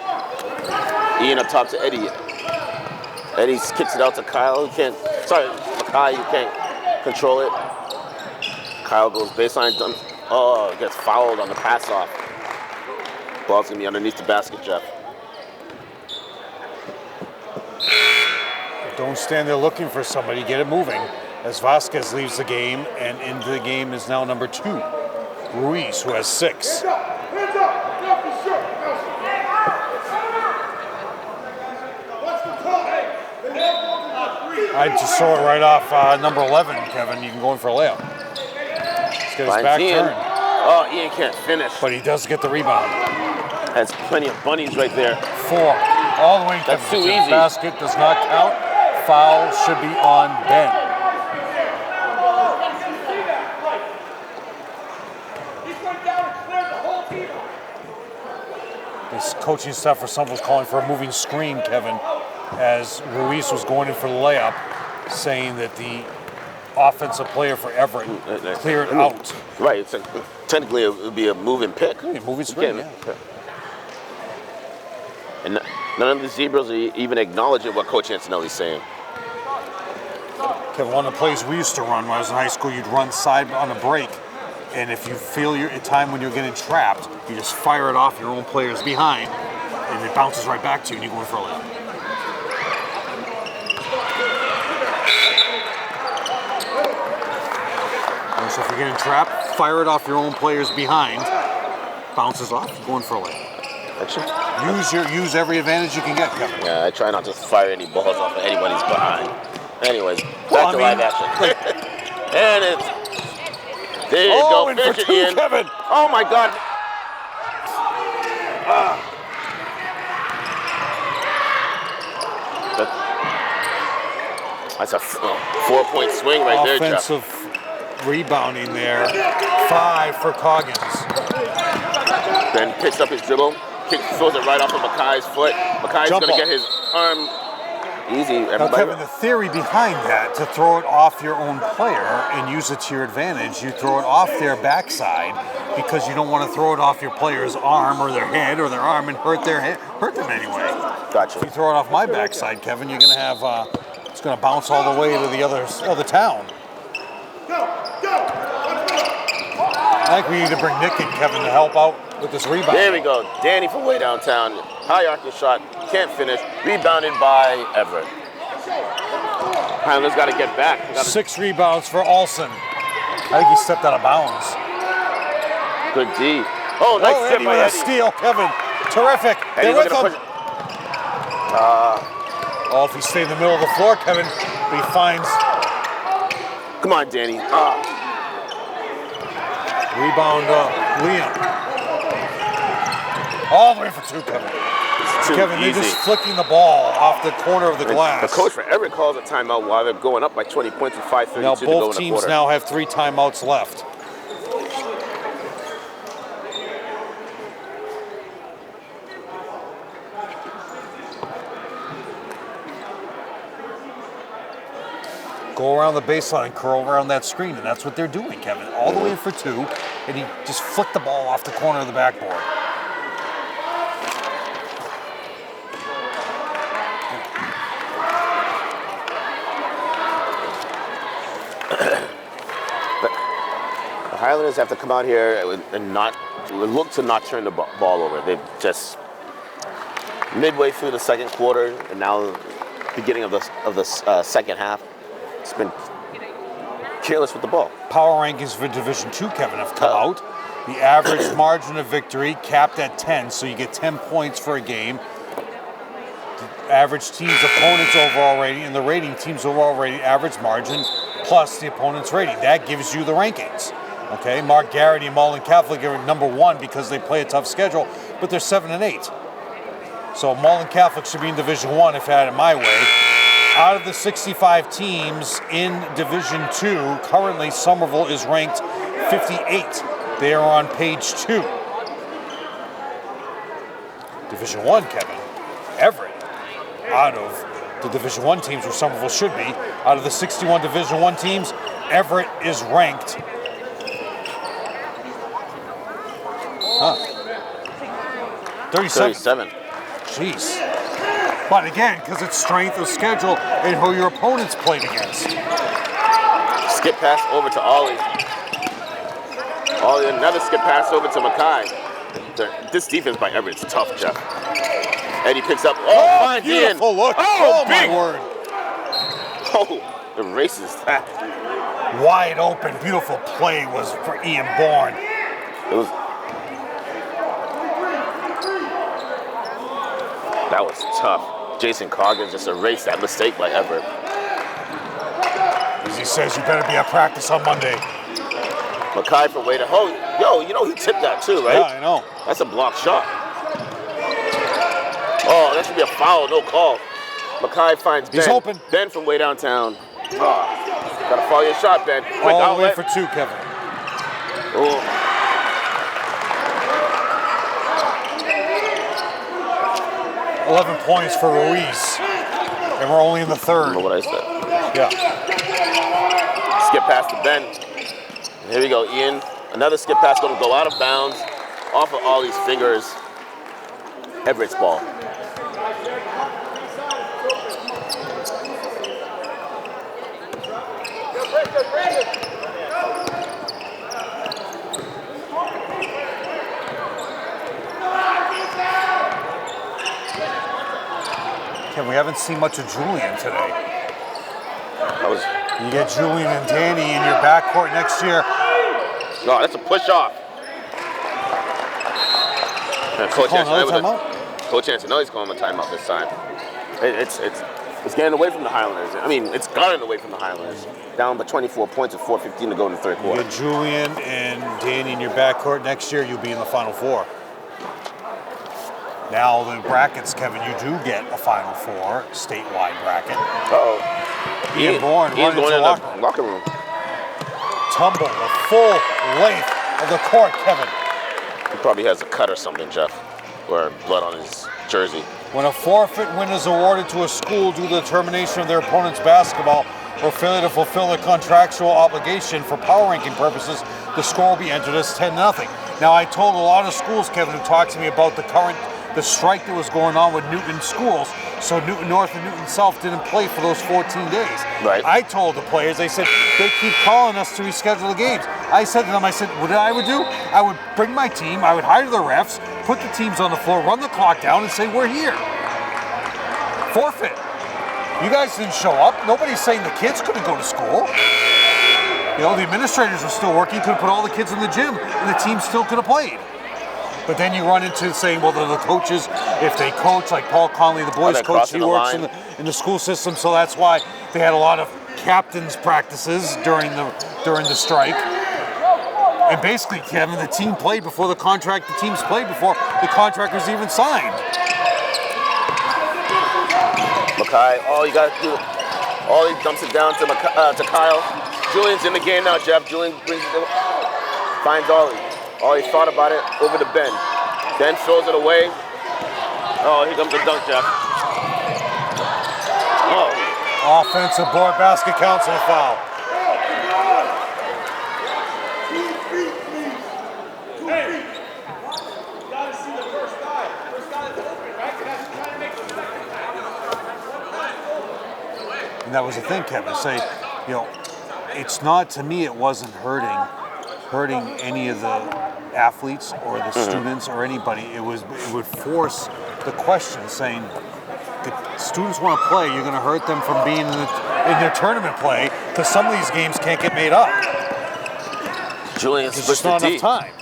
Ian up top to Eddie. Eddie kicks it out to Kyle. You can't. Sorry, Makai. You can't control it. Kyle goes baseline. Oh, gets fouled on the pass off. Ball's gonna be underneath the basket, Jeff. Don't stand there looking for somebody. Get it moving. As Vasquez leaves the game, and into the game is now number 2, Ruiz, who has 6. I just saw it right off number 11, Kevin. You can go in for a layup. He's got his back turned. Oh, Ian can't finish. But he does get the rebound. Has plenty of bunnies right there. 4. All the way. That's too easy. Basket does not count. Foul should be on Ben. This coaching staff for Somerville was calling for a moving screen, Kevin, as Ruiz was going in for the layup, saying that the offensive player for Everett cleared out. Right. Technically, it would be a moving pick. Yeah, moving screen, yeah. And none of the Zebras are even acknowledging what Coach Antonelli's saying. Kevin, one of the plays we used to run when I was in high school, you'd run side on a break, and if you feel your time when you're getting trapped, you just fire it off your own players behind, and it bounces right back to you, and you go in for a layup. And so if you're getting trapped, fire it off your own players behind, bounces off, you go in for a layup. Use every advantage you can get, Kevin. Yeah, I try not to fire any balls off of anybody's behind. Anyways, back to live action. And it's there you go, finish it, Ian. Kevin. Oh my God. That's a 4-point swing right there, Jeff. Offensive rebounding there. 5 for Coggins. Ben picks up his dribble, throws it right off of Makai's foot. Makai's going to get his arm easy. Everybody. Now, Kevin, the theory behind that, to throw it off your own player and use it to your advantage, you throw it off their backside because you don't want to throw it off your player's arm or their head or their arm and hurt them anyway. Gotcha. If you throw it off my backside, Kevin, you're going to have it's going to bounce all the way to the other town. I think we need to bring Nick and Kevin to help out with this rebound. There we go. Danny from way downtown. High arcing shot. Can't finish. Rebounded by Everett. Highlanders got to get back. 6 rebounds for Olsen. I think he stepped out of bounds. Good D. Oh, nice Eddie with a steal, Kevin. Terrific. They're with him. If he stayed in the middle of the floor, Kevin, he finds. Come on, Danny. Rebound, Liam. All the way for 2, Kevin. Kevin, they're just flicking the ball off the corner of the glass. The coach for Everett calls a timeout while they're going up by 20 points with 5:32 to go in the quarter. Now both teams now have 3 timeouts left. Go around the baseline and curl around that screen, and that's what they're doing, Kevin. All the way in for 2, and he just flicked the ball off the corner of the backboard. The Highlanders have to come out here and look to not turn the ball over. They've just midway through the second quarter, and now beginning of the second half. It's been careless with the ball. Power rankings for Division II, Kevin, have come out. The average margin of victory capped at 10, so you get 10 points for a game. The average team's opponent's overall rating and the rating team's overall rating average margin plus the opponent's rating. That gives you the rankings. Okay, Mark Garrity and Malden Catholic are number 1 because they play a tough schedule, but they're 7 and 8. So Malden Catholic should be in Division I if I had it my way. Out of the 65 teams in Division II, currently Somerville is ranked 58. They are on page 2. Division I, Kevin, Everett, out of the Division I teams where Somerville should be, out of the 61 Division I teams, Everett is ranked 37. Jeez. But again, because it's strength of schedule and who your opponents played against. Skip pass over to Ollie. Ollie, another skip pass over to Mackay. This defense by Everett is tough, Jeff. Eddie picks up. Oh, finds Ian. Beautiful look. Oh, my big. word. Oh, erases that. Wide open, beautiful play was for Ian Bourne. That was tough. Jason Coggins just erased that mistake by Everett. As he says, you better be at practice on Monday. Mackay for way to hold. Yo, you know he tipped that too, right? Yeah, I know. That's a blocked shot. Oh, that should be a foul, no call. Mackay finds Ben. He's open. Ben from way downtown. Gotta follow your shot, Ben. Quick All the way outlet. for two, Kevin. Oh. 11 points for Ruiz. And we're only in the I third. don't know what I said. Yeah. Skip pass to Ben. Here we go, Ian. Another skip pass going to go out of bounds, off of Ollie's fingers. Everett's ball. Ken, we haven't seen much of Julian today. You get Julian and Danny in your backcourt next year. No, that's a push off. Coach Antonelli's calling a timeout this time. It's getting away from the Highlanders. I mean, it's gotten away from the Highlanders. Down by 24 points with 4:15 to go in the third You quarter. get Julian and Danny in your backcourt next year, you'll be in the Final Four. Now the brackets, Kevin, you do get a Final Four statewide bracket. Uh-oh. Ian Bourne Ian's running going to in the the locker room. Tumble the full length of the court, Kevin. He probably has a cut or something, Jeff, or blood on his jersey. When a forfeit win is awarded to a school due to the termination of their opponent's basketball or failure to fulfill their contractual obligation for power ranking purposes, the score will be entered as 10-0. Now, I told a lot of schools, Kevin, who talked to me about the strike that was going on with Newton schools, so Newton North and Newton South didn't play for those 14 days. Right. I told the players, they said, they keep calling us to reschedule the games. I said to them, what I would do? I would bring my team, I would hire the refs, put the teams on the floor, run the clock down, and say, we're here. Forfeit. You guys didn't show up. Nobody's saying the kids couldn't go to school. You know, the administrators were still working, could have put all the kids in the gym, and the team still could have played. But then you run into saying, well, the coaches, if they coach, like Paul Conley, the boys coach, he works in the school system, so that's why they had a lot of captains practices during the strike. And basically, Kevin, the team played before the teams played before the contract was even signed. Mackay, all you got to do, all he dumps it down to Kyle. Julian's in the game now, Jeff. Julian finds Ollie. Ollie thought about it, over to Ben. Ben throws it away. Oh, here comes the dunk, Jeff. Oh. Offensive board basket counts and a foul. And that was the thing, Kevin. Say, you know, it's not, to me, it wasn't hurting any of the athletes or the students or anybody. It would force the question, saying, the students want to play, you're going to hurt them from being in their tournament play because some of these games can't get made up. Julian's There's just not enough time.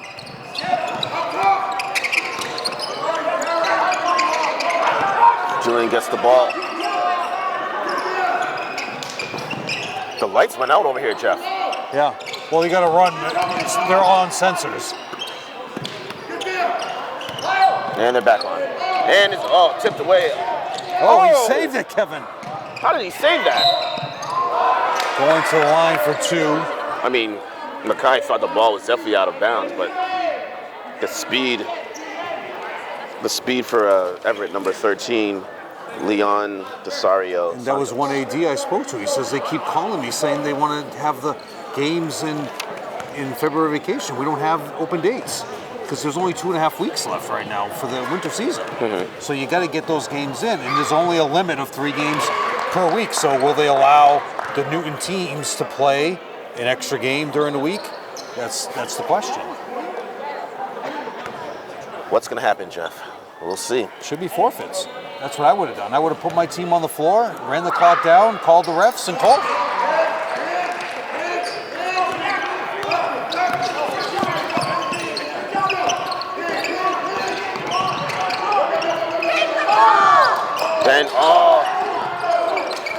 Julian gets the ball. The lights went out over here, Jeff. Yeah. Well, you got to run. They're on sensors. And they're back on. And it's tipped away. Oh, he saved it, Kevin. How did he save that? Going to the line for two. I mean, Mackay thought the ball was definitely out of bounds, but the speed for Everett, number 13, Leon Desario. And that was one AD I spoke to. He says they keep calling me saying they want to have the games in February vacation. We don't have open dates. because there's only 2.5 weeks left right now for the winter season. So you got to get those games in, and there's only a limit of 3 games per week. So will they allow the Newton teams to play an extra game during the week? That's the question. What's going to happen, Jeff? We'll see. Should be forfeits. That's what I would have done. I would have put my team on the floor, ran the clock down, called the refs, and called it. Ben,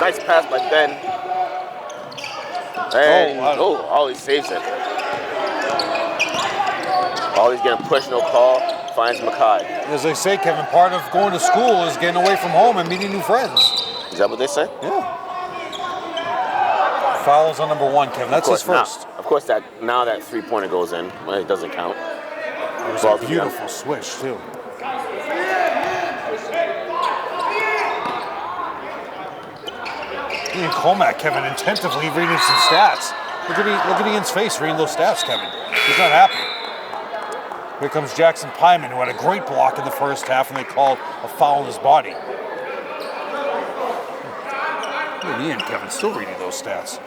nice pass by Ben. And, Ollie saves it. Ollie's getting pushed, no call, finds Mackay. As I say, Kevin, part of going to school is getting away from home and meeting new friends. Is that what they say? Yeah. Fouls on number 1, Kevin. That's his first. Of course, that 3-pointer goes in. Well, it doesn't count. It was a beautiful switch, too. Ian Comack, Kevin, intentively reading some stats. Look at Ian's face reading those stats, Kevin. He's not happy. Here comes Jackson Pyman, who had a great block in the first half, and they called a foul on his body. Look at Ian, Kevin, still reading those stats.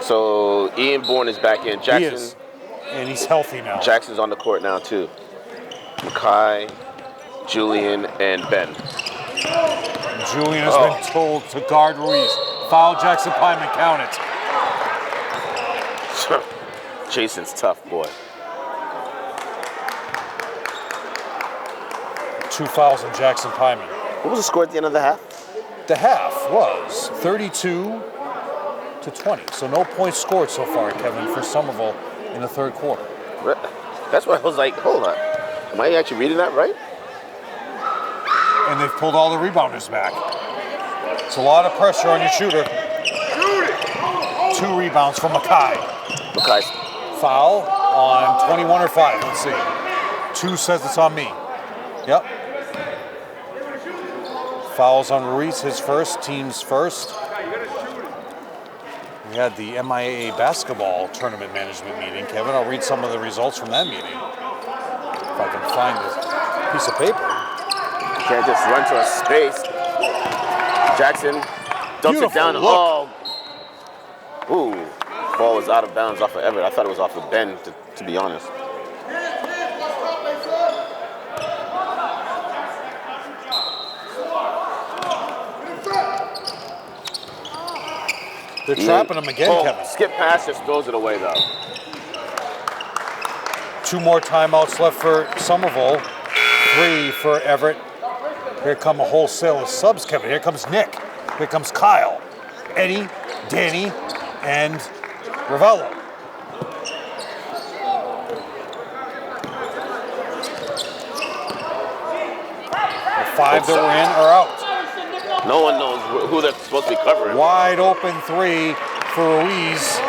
So Ian Bourne is back in. Jackson, he is, and he's healthy now. Jackson's on the court now, too. Mackay, Julian, and Ben. Julian has been told to guard Ruiz. Foul Jackson Pyman, count it. Jason's tough, boy. 2 fouls on Jackson Pyman. What was the score at the end of the half? The half was 32-20. So no points scored so far, Kevin, for Somerville in the third quarter. That's why I was like, hold on. Am I actually reading that right? And they've pulled all the rebounders back. It's a lot of pressure on your shooter. 2 rebounds from Mackay. Mackay's Foul on 21 or 5. Let's see. 2 says it's on me. Yep. Fouls on Ruiz, his first, team's first. We had the MIAA basketball tournament management meeting, Kevin. I'll read some of the results from that meeting. If I can find this piece of paper. can't just run to a space. Jackson dumps it down. Look. Ooh, ball was out of bounds off of Everett. I thought it was off of Ben, to be honest. They're trapping him again, Kevin. Skip pass, just throws it away, though. 2 more timeouts left for Somerville. 3 for Everett. Here come a wholesale of subs, Kevin. Here comes Nick. Here comes Kyle, Eddie, Danny, and Ravello. The 5 that were in are out. No one knows who they're supposed to be covering. Wide open 3 for Ruiz.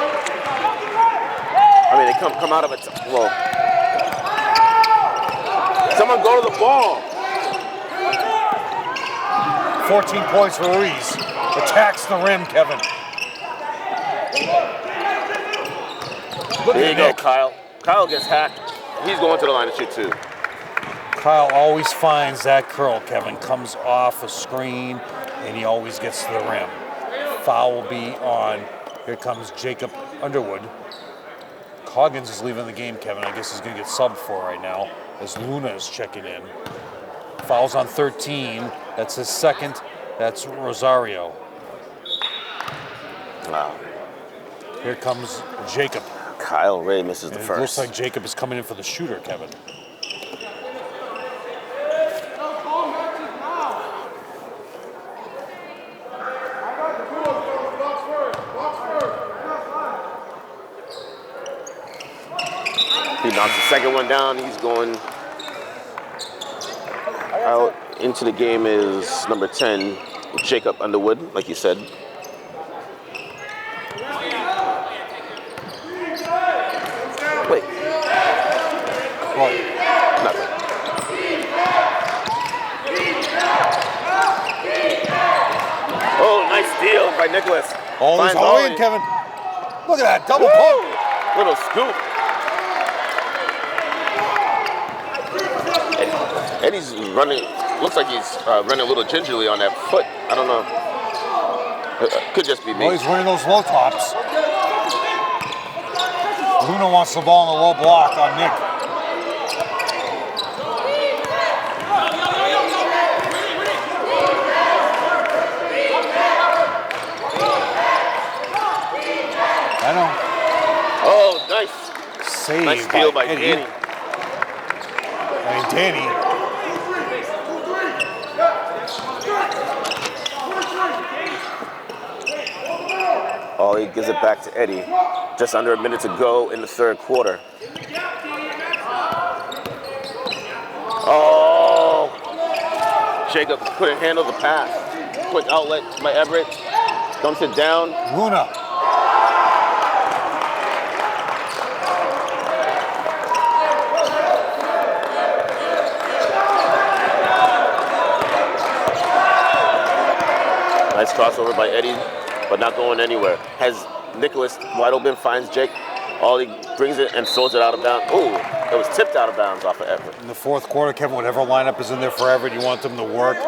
I mean, they come out of it. Well, someone go to the ball. 14 points for Ruiz. Attacks the rim, Kevin. Look There at you go, Nick. Kyle. Kyle gets hacked. He's going to the line to shoot, too. Kyle always finds that curl, Kevin. Comes off a screen, and he always gets to the rim. Foul will be on. Here comes Jacob Underwood. Coggins is leaving the game, Kevin. I guess he's going to get subbed for right now as Luna is checking in. Foul's on 13. That's his second. That's Rosario. Wow. Here comes Jacob. Kyle Ray misses the And it first. looks like Jacob is coming in for the shooter, Kevin. He knocks the second one down. He's going out. Into the game is number 10, Jacob Underwood, like you said. Wait. What? Nothing. Oh, nice steal by Nicholas. All Finds these all in, Ollie. Kevin. Look at that double pump. Little scoop. Eddie's running, looks like he's running a little gingerly on that foot. I don't know. Could just be me. Well, he's wearing those low tops. Luna wants the ball in the low block on Nick. I know. Oh, nice. Save Nice steal by Eddie. Danny. I mean, Danny. Oh, he gives it back to Eddie. Just under a minute to go in the third quarter. Oh! Jacob couldn't handle the pass. Quick outlet by Everett. Dumps it down. Luna. Nice crossover by Eddie, but not going anywhere. Has Nicholas wide open, finds Jake. All he brings it and throws it out of bounds. Ooh, it was tipped out of bounds off of Everett. In the fourth quarter, Kevin, whatever lineup is in there for Everett, you want them to work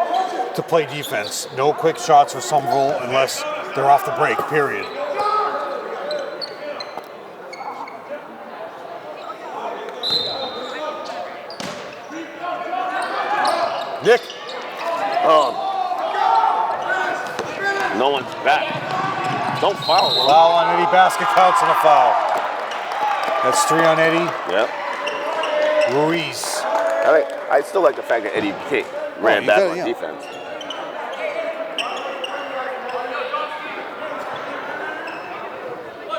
to play defense. No quick shots for Somerville unless they're off the break, period. Nick. Oh. No one's back. Don't foul. Foul on Eddie. Basket counts and a foul. That's 3 on Eddie. Yep. Ruiz. I still like the fact that Eddie ran back on defense.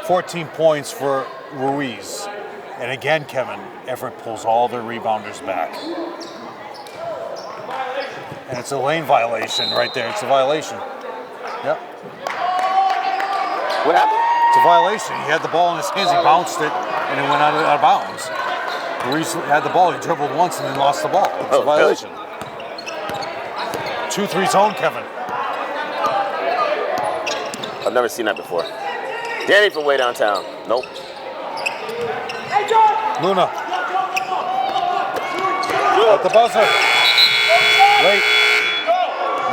$14 points for Ruiz. And again, Kevin, Everett pulls all their rebounders back. And it's a lane violation right there. It's a violation. Yep. What happened? It's a violation. He had the ball in his hands, he bounced it, and it went out of bounds. Ruiz had the ball, he dribbled once and then lost the ball. It's a violation. 2-3 zone, Kevin. I've never seen that before. Danny from way downtown. Nope. Luna. At the buzzer. Late.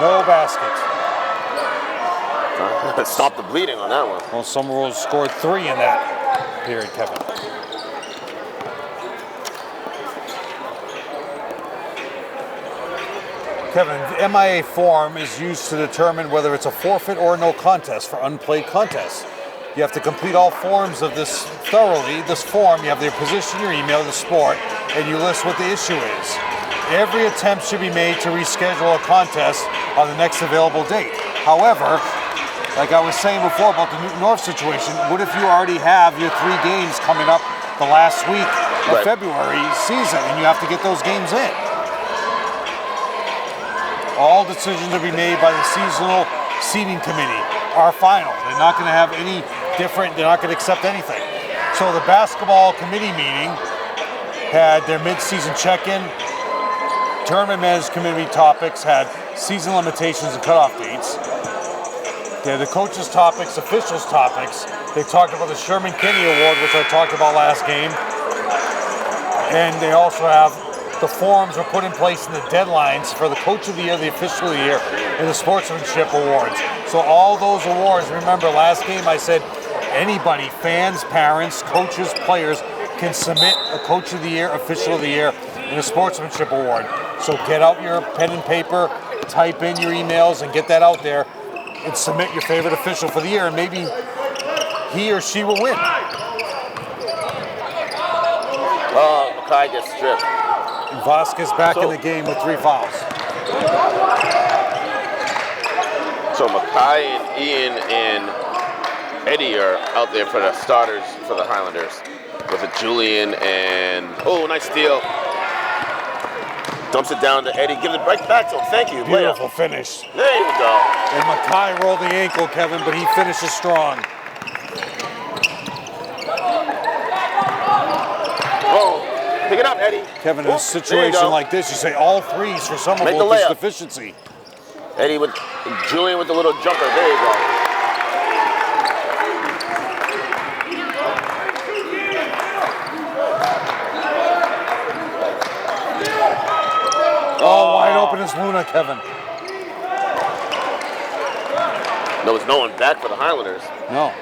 No basket. Stop the bleeding on that one. Well, Somerville scored 3 in that period, Kevin. Kevin, the MIA form is used to determine whether it's a forfeit or no contest for unplayed contests. You have to complete all forms of this thoroughly. This form, you have your position, your email, the sport, and you list what the issue is. Every attempt should be made to reschedule a contest on the next available date. However, like I was saying before about the Newton North situation, what if you already have your 3 games coming up the last week of February season and you have to get those games in? All decisions will be made by the seasonal seating committee, our final. They're not going to have any different, they're not going to accept anything. So the basketball committee meeting had their mid-season check-in. Tournament management committee topics had season limitations and cutoff dates. They had the coaches' topics, officials' topics. They talked about the Sherman Kinney Award, which I talked about last game. And they also have the forms were put in place in the deadlines for the Coach of the Year, the Official of the Year, and the Sportsmanship Awards. So all those awards, remember last game I said anybody, fans, parents, coaches, players, can submit a Coach of the Year, Official of the Year, and a Sportsmanship Award. So get out your pen and paper, type in your emails, and get that out there, and submit your favorite official for the year, and maybe he or she will win. Oh, Mackay gets stripped. And Vasquez back in the game with 3 fouls. So Mackay and Ian and Eddie are out there for the starters for the Highlanders. With a Julian and, oh, nice steal. Dumps it down to Eddie, gives it right back to him. Thank you. Beautiful finish. There you go. And Mackay rolled the ankle, Kevin, but he finishes strong. Oh, pick it up, Eddie. Kevin, in a situation like this, you say all threes for Somerville with deficiency. Eddie with Julian with the little jumper. There you go. Kevin. There was no one back for the Highlanders. No.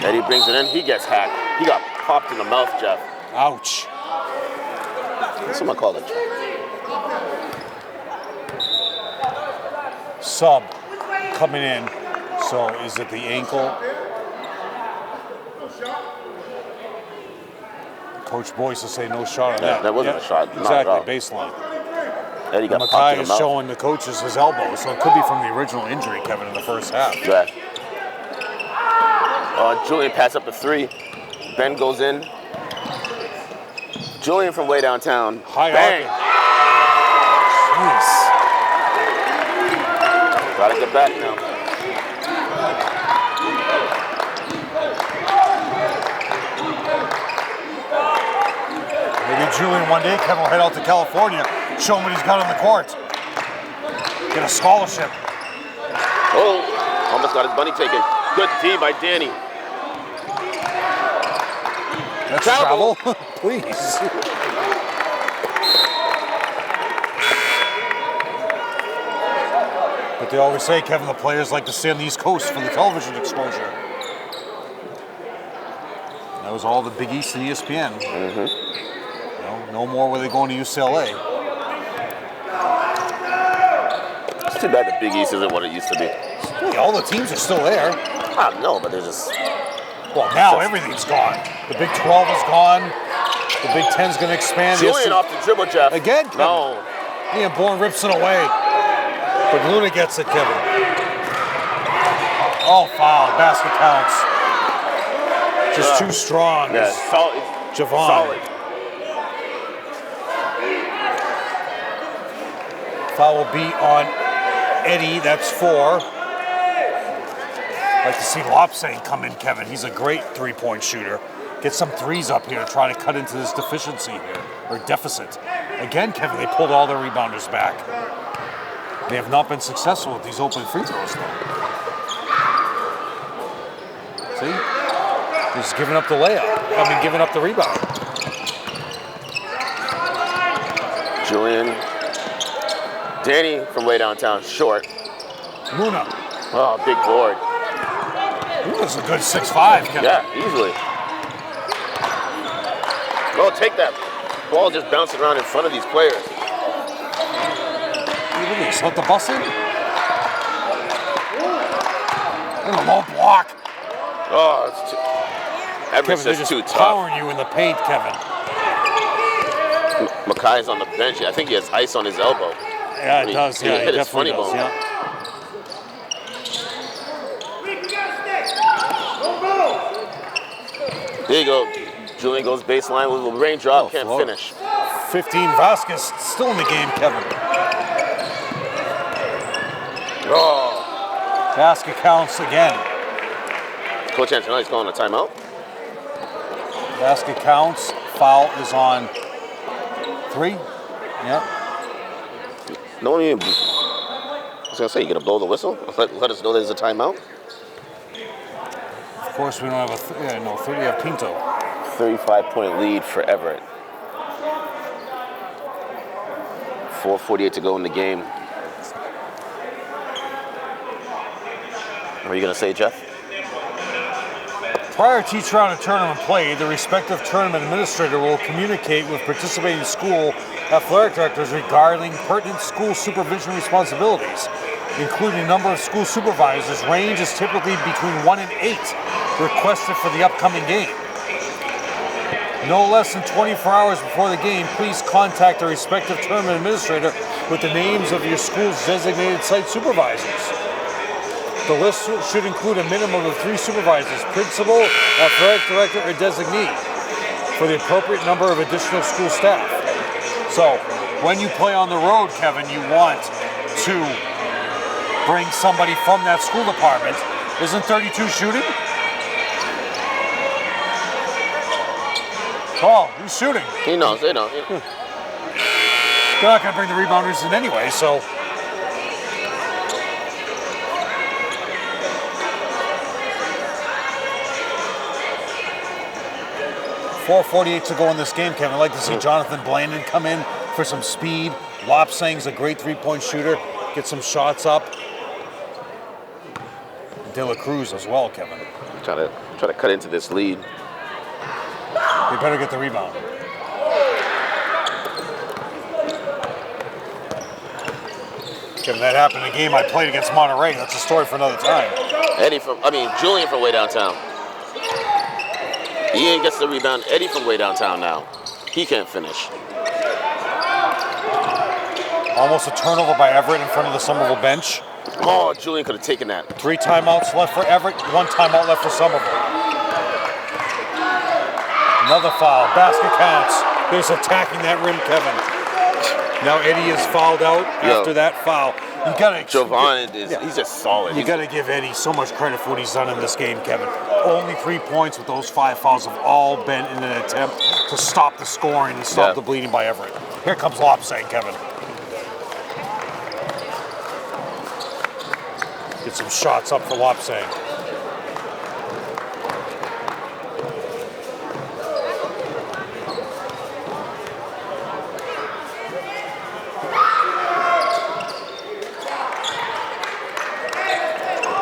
Eddie brings it in. He gets hacked. He got popped in the mouth, Jeff. Ouch. Someone called it. Sub coming in. So is it the ankle? Coach Boyce will say no shot on that. That wasn't a shot. Not Exactly, at all. baseline. Eddie got Mackay popped in the is mouth. showing the coaches his elbow, so it could be from the original injury, Kevin, in the first half. Yeah. Julian pass up the 3. Ben goes in. Julian from way downtown. High Bang. Jeez. Gotta get back now. Maybe Julian one day, Kevin will head out to California, show him what he's got on the court. Get a scholarship. Oh, almost got his bunny taken. Good D by Danny. Let's Travel. Please. But they always say, Kevin, the players like to stay on the East Coast for the television exposure. That was all the Big East and ESPN. No more were they going to UCLA. It's too bad the Big East isn't what it used to be. Hey, all the teams are still there. No, but they're just... Well, now everything's gone. The Big 12 is gone. The Big 10's going to expand. Julian off the dribble, Jeff. Again, Kevin. No. Ian Bourne rips it away. But Luna gets it, Kevin. Oh, foul. Basket counts. Just too strong. Yeah, solid. Javon. Solid. Foul will be on Eddie. That's 4. Like to see Lopsang come in, Kevin. He's a great three-point shooter. Get some threes up here to try to cut into this deficiency here, or deficit. Again, Kevin, they pulled all their rebounders back. They have not been successful with these open free throws, though. See? Just giving up the layup. Giving up the rebound. Julian. Danny from way downtown, short. Luna. Oh, big board. Luna's a good 6'5", Kevin. Yeah, easily. Oh, take that. Ball just bouncing around in front of these players. Look at this. Let the bus in. And a low block. Oh, it's too... Everett's Kevin, they're just just too tough. powering you in the paint, Kevin. Mackay's on the bench. I think he has ice on his elbow. Yeah, it does. He Yeah, hit he his funny definitely does. bone. Yeah. There you go. Julian goes baseline with a little raindrop. Oh, Can't float. finish. 15. Vasquez still in the game, Kevin. Oh. Basket counts again. Coach Antonelli's calling a timeout. Basket counts. Foul is on 3. Yep. No one even... I was going to say, you going to blow the whistle? Let us know there's a timeout? Of course, we don't have a 30 of Pinto. 35-point lead for Everett. 4:48 to go in the game. What are you going to say, Jeff? Prior to each round of tournament play, the respective tournament administrator will communicate with participating school athletic directors regarding pertinent school supervision responsibilities, including number of school supervisors. Range is typically between 1 and 8 requested for the upcoming game. No less than 24 hours before the game, please contact the respective tournament administrator with the names of your school's designated site supervisors. The list should include a minimum of 3 supervisors, principal, athletic director, or designee, for the appropriate number of additional school staff. So, when you play on the road, Kevin, you want to bring somebody from that school department. Isn't 32 shooting? Oh, he's shooting. He knows, they know. They're not going to bring the rebounders in anyway, so. 4:48 to go in this game, Kevin. I'd like to see Jonathan Blandon come in for some speed. Lopsang's a great three-point shooter. Get some shots up. De La Cruz as well, Kevin. Try to cut into this lead. They better get the rebound. Kevin, that happened in a game I played against Monterey. That's a story for another time. Julian from way downtown. Ian gets the rebound. Eddie from way downtown now. He can't finish. Almost a turnover by Everett in front of the Somerville bench. Oh, Julian could have taken that. 3 timeouts left for Everett, 1 timeout left for Somerville. Another foul, basket counts. There's attacking that rim, Kevin. Now Eddie is fouled out after that foul. You gotta. Jovan he's just solid. You gotta give Eddie so much credit for what he's done in this game, Kevin. Only 3 points with those 5 fouls have all been in an attempt to stop the scoring and stop the bleeding by Everett. Here comes Lopsang, Kevin. Get some shots up for Lopsang.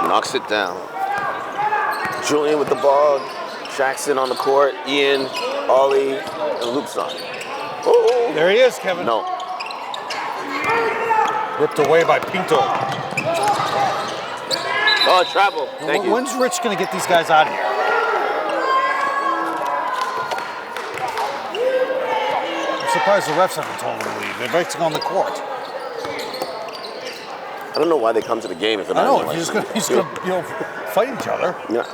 Knocks it down. Julian with the ball. Jackson on the court. Ian, Ollie, and Luke's on. Oh, there he is, Kevin. No. Ripped away by Pinto. Oh, travel. Thank you. When's Rich going to get these guys out of here? I'm surprised the refs haven't told them to leave. They're racing on the court. I don't know why they come to the game if they're not. I know. He's going to fight each other. Yeah.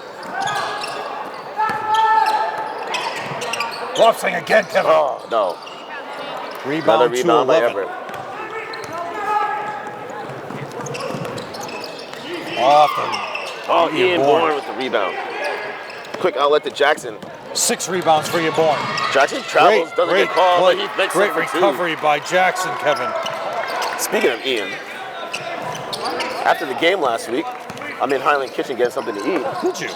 Lopsang again, Kevin. Oh, no. Rebound to 11. By Everett. Ian Bourne with the rebound. Quick outlet to Jackson. 6 rebounds for you, Bourne. Jackson travels, doesn't get called, but he makes great it for recovery by Jackson, Kevin. Speaking of Ian, after the game last week, I'm in Highland Kitchen getting something to eat. Did you?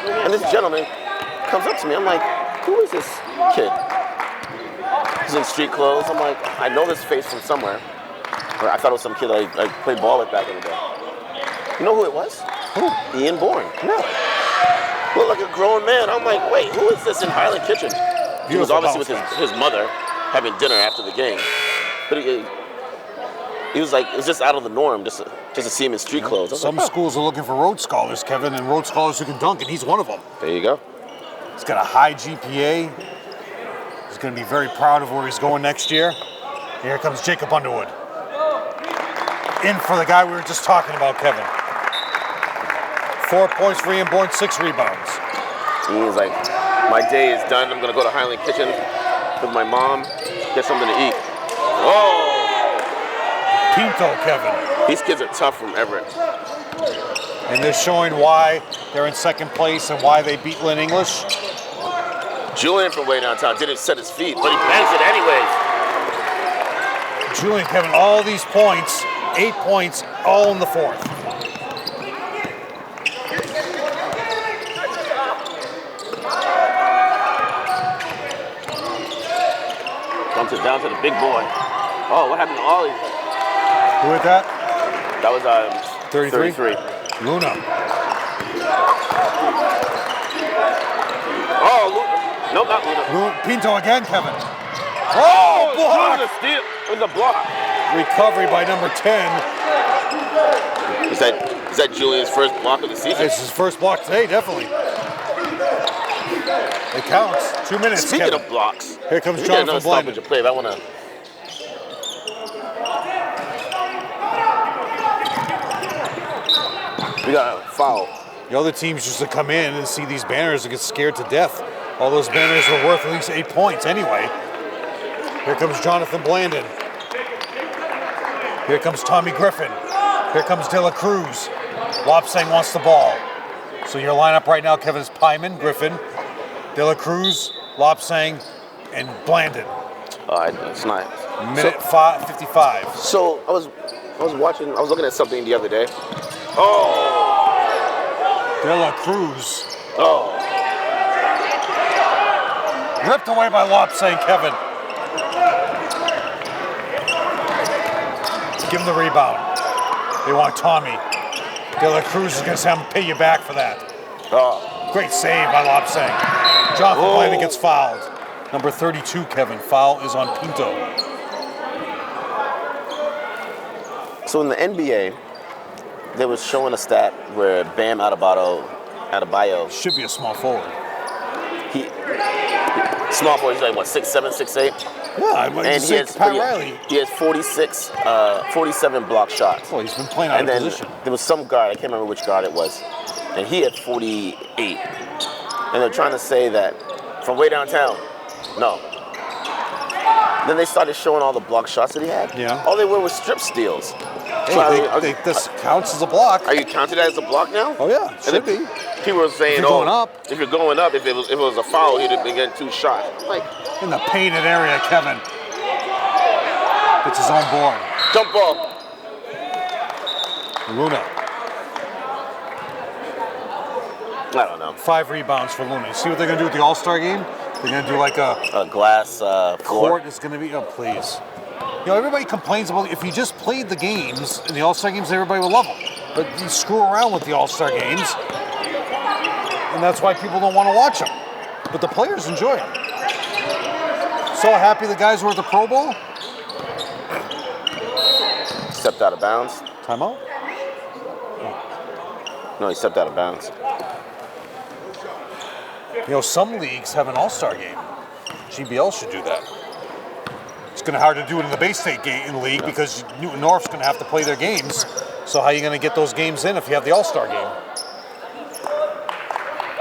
And this gentleman comes up to me. I'm like, who is this kid? He's in street clothes. I'm like, I know this face from somewhere. Or I thought it was some kid I played ball with back in the day. You know who it was? Who? Ian Bourne. Yeah. Looked like a grown man. I'm like, wait, who is this in Highland Kitchen? He was obviously with his mother having dinner after the game. But he was like, it was just out of the norm just to see him in street clothes. Some schools are looking for Rhodes Scholars, Kevin, and Rhodes Scholars who can dunk, and he's one of them. There you go. He's got a high GPA. He's going to be very proud of where he's going next year. Here comes Jacob Underwood. In for the guy we were just talking about, Kevin. 4 points for Ian Bourne, 6 rebounds. He's like, my day is done. I'm going to go to Highland Kitchen with my mom, get something to eat. Oh! Pinto, Kevin. These kids are tough from Everett. And they're showing why they're in second place and why they beat Lynn English. Julian from way downtown didn't set his feet, but he bangs it anyways. Julian, Kevin, all these points, 8 points, all in the fourth. Dumps it down to the big boy. Oh, what happened to Ollie? Who hit that? That was 33? 33. Luna. Oh, nope, not Luna. Pinto again, Kevin. Oh, block! It was a steal. It was a block. Recovery by number 10. Is that Julian's first block of the season? It's his first block today, definitely. It counts. 2 minutes, Speaking Kevin. of blocks, Here comes we Jonathan got another stoppage of play. If I want to. We got a foul. The other teams used to come in and see these banners and get scared to death. All those banners were worth at least 8 points anyway. Here comes Jonathan Blandon. Here comes Tommy Griffin. Here comes De La Cruz. Lopsang wants the ball. So your lineup right now, Kevin, is Pyman, Griffin, De La Cruz, Lopsang, and Blandon. It's not. Minute 55. So I was looking at something the other day. Oh! De La Cruz. Oh. Ripped away by Lopsang, Kevin. Give him the rebound. They want Tommy. De La Cruz is going to say, I'm going to pay you back for that. Oh. Great save by Lopsang. Jonathan Blaney gets fouled. Number 32, Kevin. Foul is on Pinto. So in the NBA, they was showing a stat where Bam Adebayo, Should be a small forward. small boy, he's like, what, 6'7", 6'8"? Yeah, I might And say Pat Riley. he has 47 block shots. Well, he's been playing out And of then position. there was some guard, I can't remember which guard it was, and he had 48. And they're trying to say that from way downtown. No. Then they started showing all the block shots that he had. Yeah. All they were was strip steals. Hey, this counts as a block. Are you counted as a block now? Oh yeah, should be. People were saying, If you're going up. if you're going up, if it was a foul, he'd have been getting 2 shots. Like, In the painted area, Kevin. It's his own board. jump ball. Luna. I don't know. 5 rebounds for Luna. You see what they're going to do with the All-Star game? They're going to do like a A glass floor. court is going to be, oh please. You know, everybody complains about if you just played the games in the All-Star games, everybody would love them. But you screw around with the All-Star games, and that's why people don't want to watch them. But the players enjoy them. So happy the guys were at the Pro Bowl. Stepped out of bounds. Timeout? No, he stepped out of bounds. You know, some leagues have an All-Star game. GBL should do that. It's going to be hard to do it in the Bay State League because Newton North's going to have to play their games. So how are you going to get those games in if you have the All-Star game?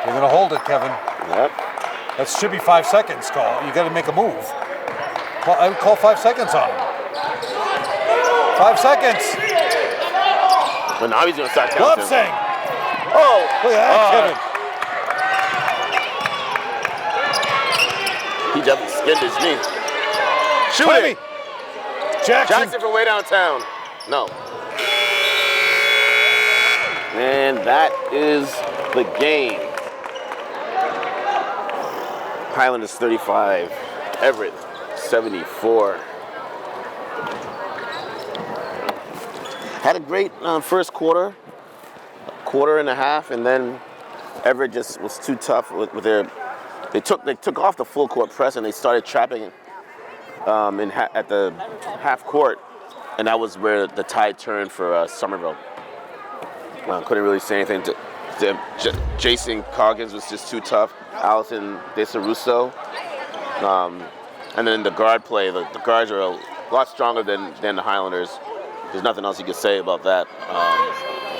You're going to hold it, Kevin. Yep. That should be 5 seconds call. You got to make a move. I would call 5 seconds on him. 5 seconds. But now he's going to start counting. Lopsang. Oh! Look at that, Kevin. He definitely skinned his knee. Shoot Clemmy. it! Jackson. from way downtown. No. And that is the game. Highlanders 35, Everett 74. Had a great first quarter and a half, and then Everett just was too tough with their. They took off the full court press and they started trapping at the half court, and that was where the tide turned for Somerville. Couldn't really say anything to Jason Coggins was just too tough. Allison DeSarusso. And then the guard play, the guards are a lot stronger than the Highlanders. There's nothing else you can say about that.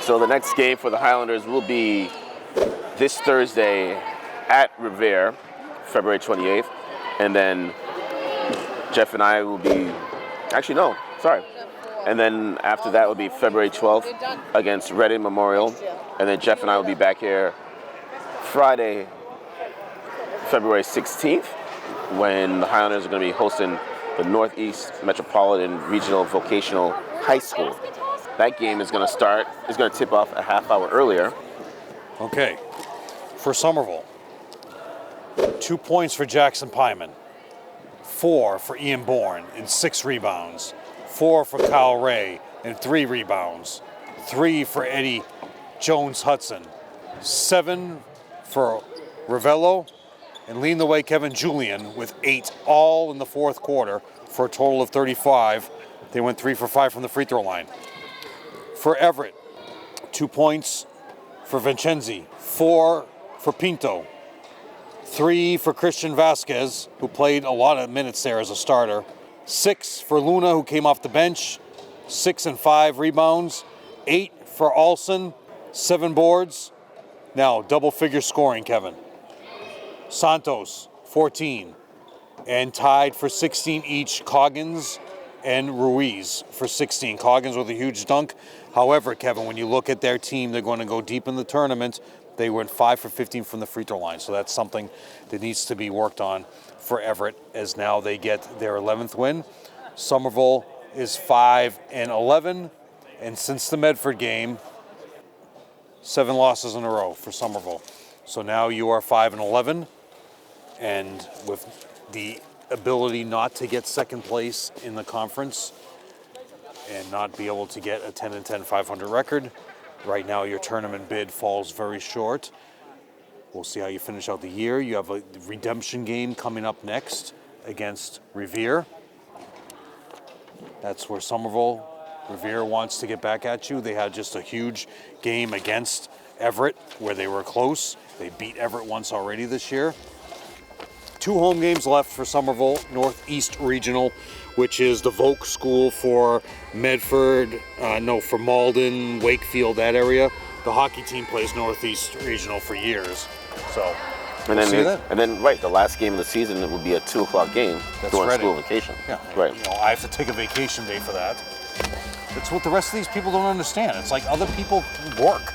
So the next game for the Highlanders will be this Thursday at Revere, February 28th. And then Jeff and I will be, And then after that will be February 12th against Reading Memorial. And then Jeff and I will be back here Friday, February 16th, when the Highlanders are going to be hosting the Northeast Metropolitan Regional Vocational High School. That game is going to tip off a half hour earlier. Okay. For Somerville, 2 points for Jackson Pyman, 4 for Ian Bourne, and 6 rebounds. 4 for Kyle Ray, and 3 rebounds. 3 for Eddie Jones-Hudson. 7 for Ravello, and leading the way Kevin Julian with 8, all in the fourth quarter for a total of 35. They went 3 for 5 from the free throw line. For Everett, 2 points for Vincenzi, 4 for Pinto, 3 for Christian Vasquez, who played a lot of minutes there as a starter, 6 for Luna, who came off the bench, 6 and 5 rebounds, 8 for Olsen, 7 boards. Now, double figure scoring, Kevin. Santos, 14, and tied for 16 each, Coggins and Ruiz for 16. Coggins with a huge dunk. However, Kevin, when you look at their team, they're going to go deep in the tournament. They went 5 for 15 from the free throw line, so that's something that needs to be worked on for Everett, as now they get their 11th win. Somerville is 5 and 11, and since the Medford game, 7 losses in a row for Somerville. So now you are 5 and 11. And with the ability not to get second place in the conference and not be able to get a 10-10 500 record, right now your tournament bid falls very short. We'll see how you finish out the year. You have a redemption game coming up next against Revere. That's where Somerville, Revere wants to get back at you. They had just a huge game against Everett where they were close. They beat Everett once already this year. 2 home games left for Somerville Northeast Regional, which is the Voc school for Medford, for Malden, Wakefield, that area. The hockey team plays Northeast Regional for years. So, And then, right, the last game of the season, it would be a 2 o'clock game during Reading. school vacation. Yeah, Right. You know, I have to take a vacation day for that. That's what the rest of these people don't understand. It's like other people work.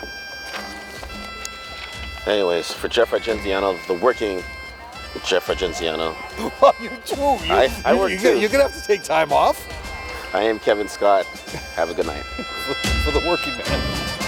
Anyways, for Jeff Argenziano, the working Jeff Argenziano, Well, you too. I work too. You're gonna have to take time off I am Kevin Scott. Have a good night. for the working man.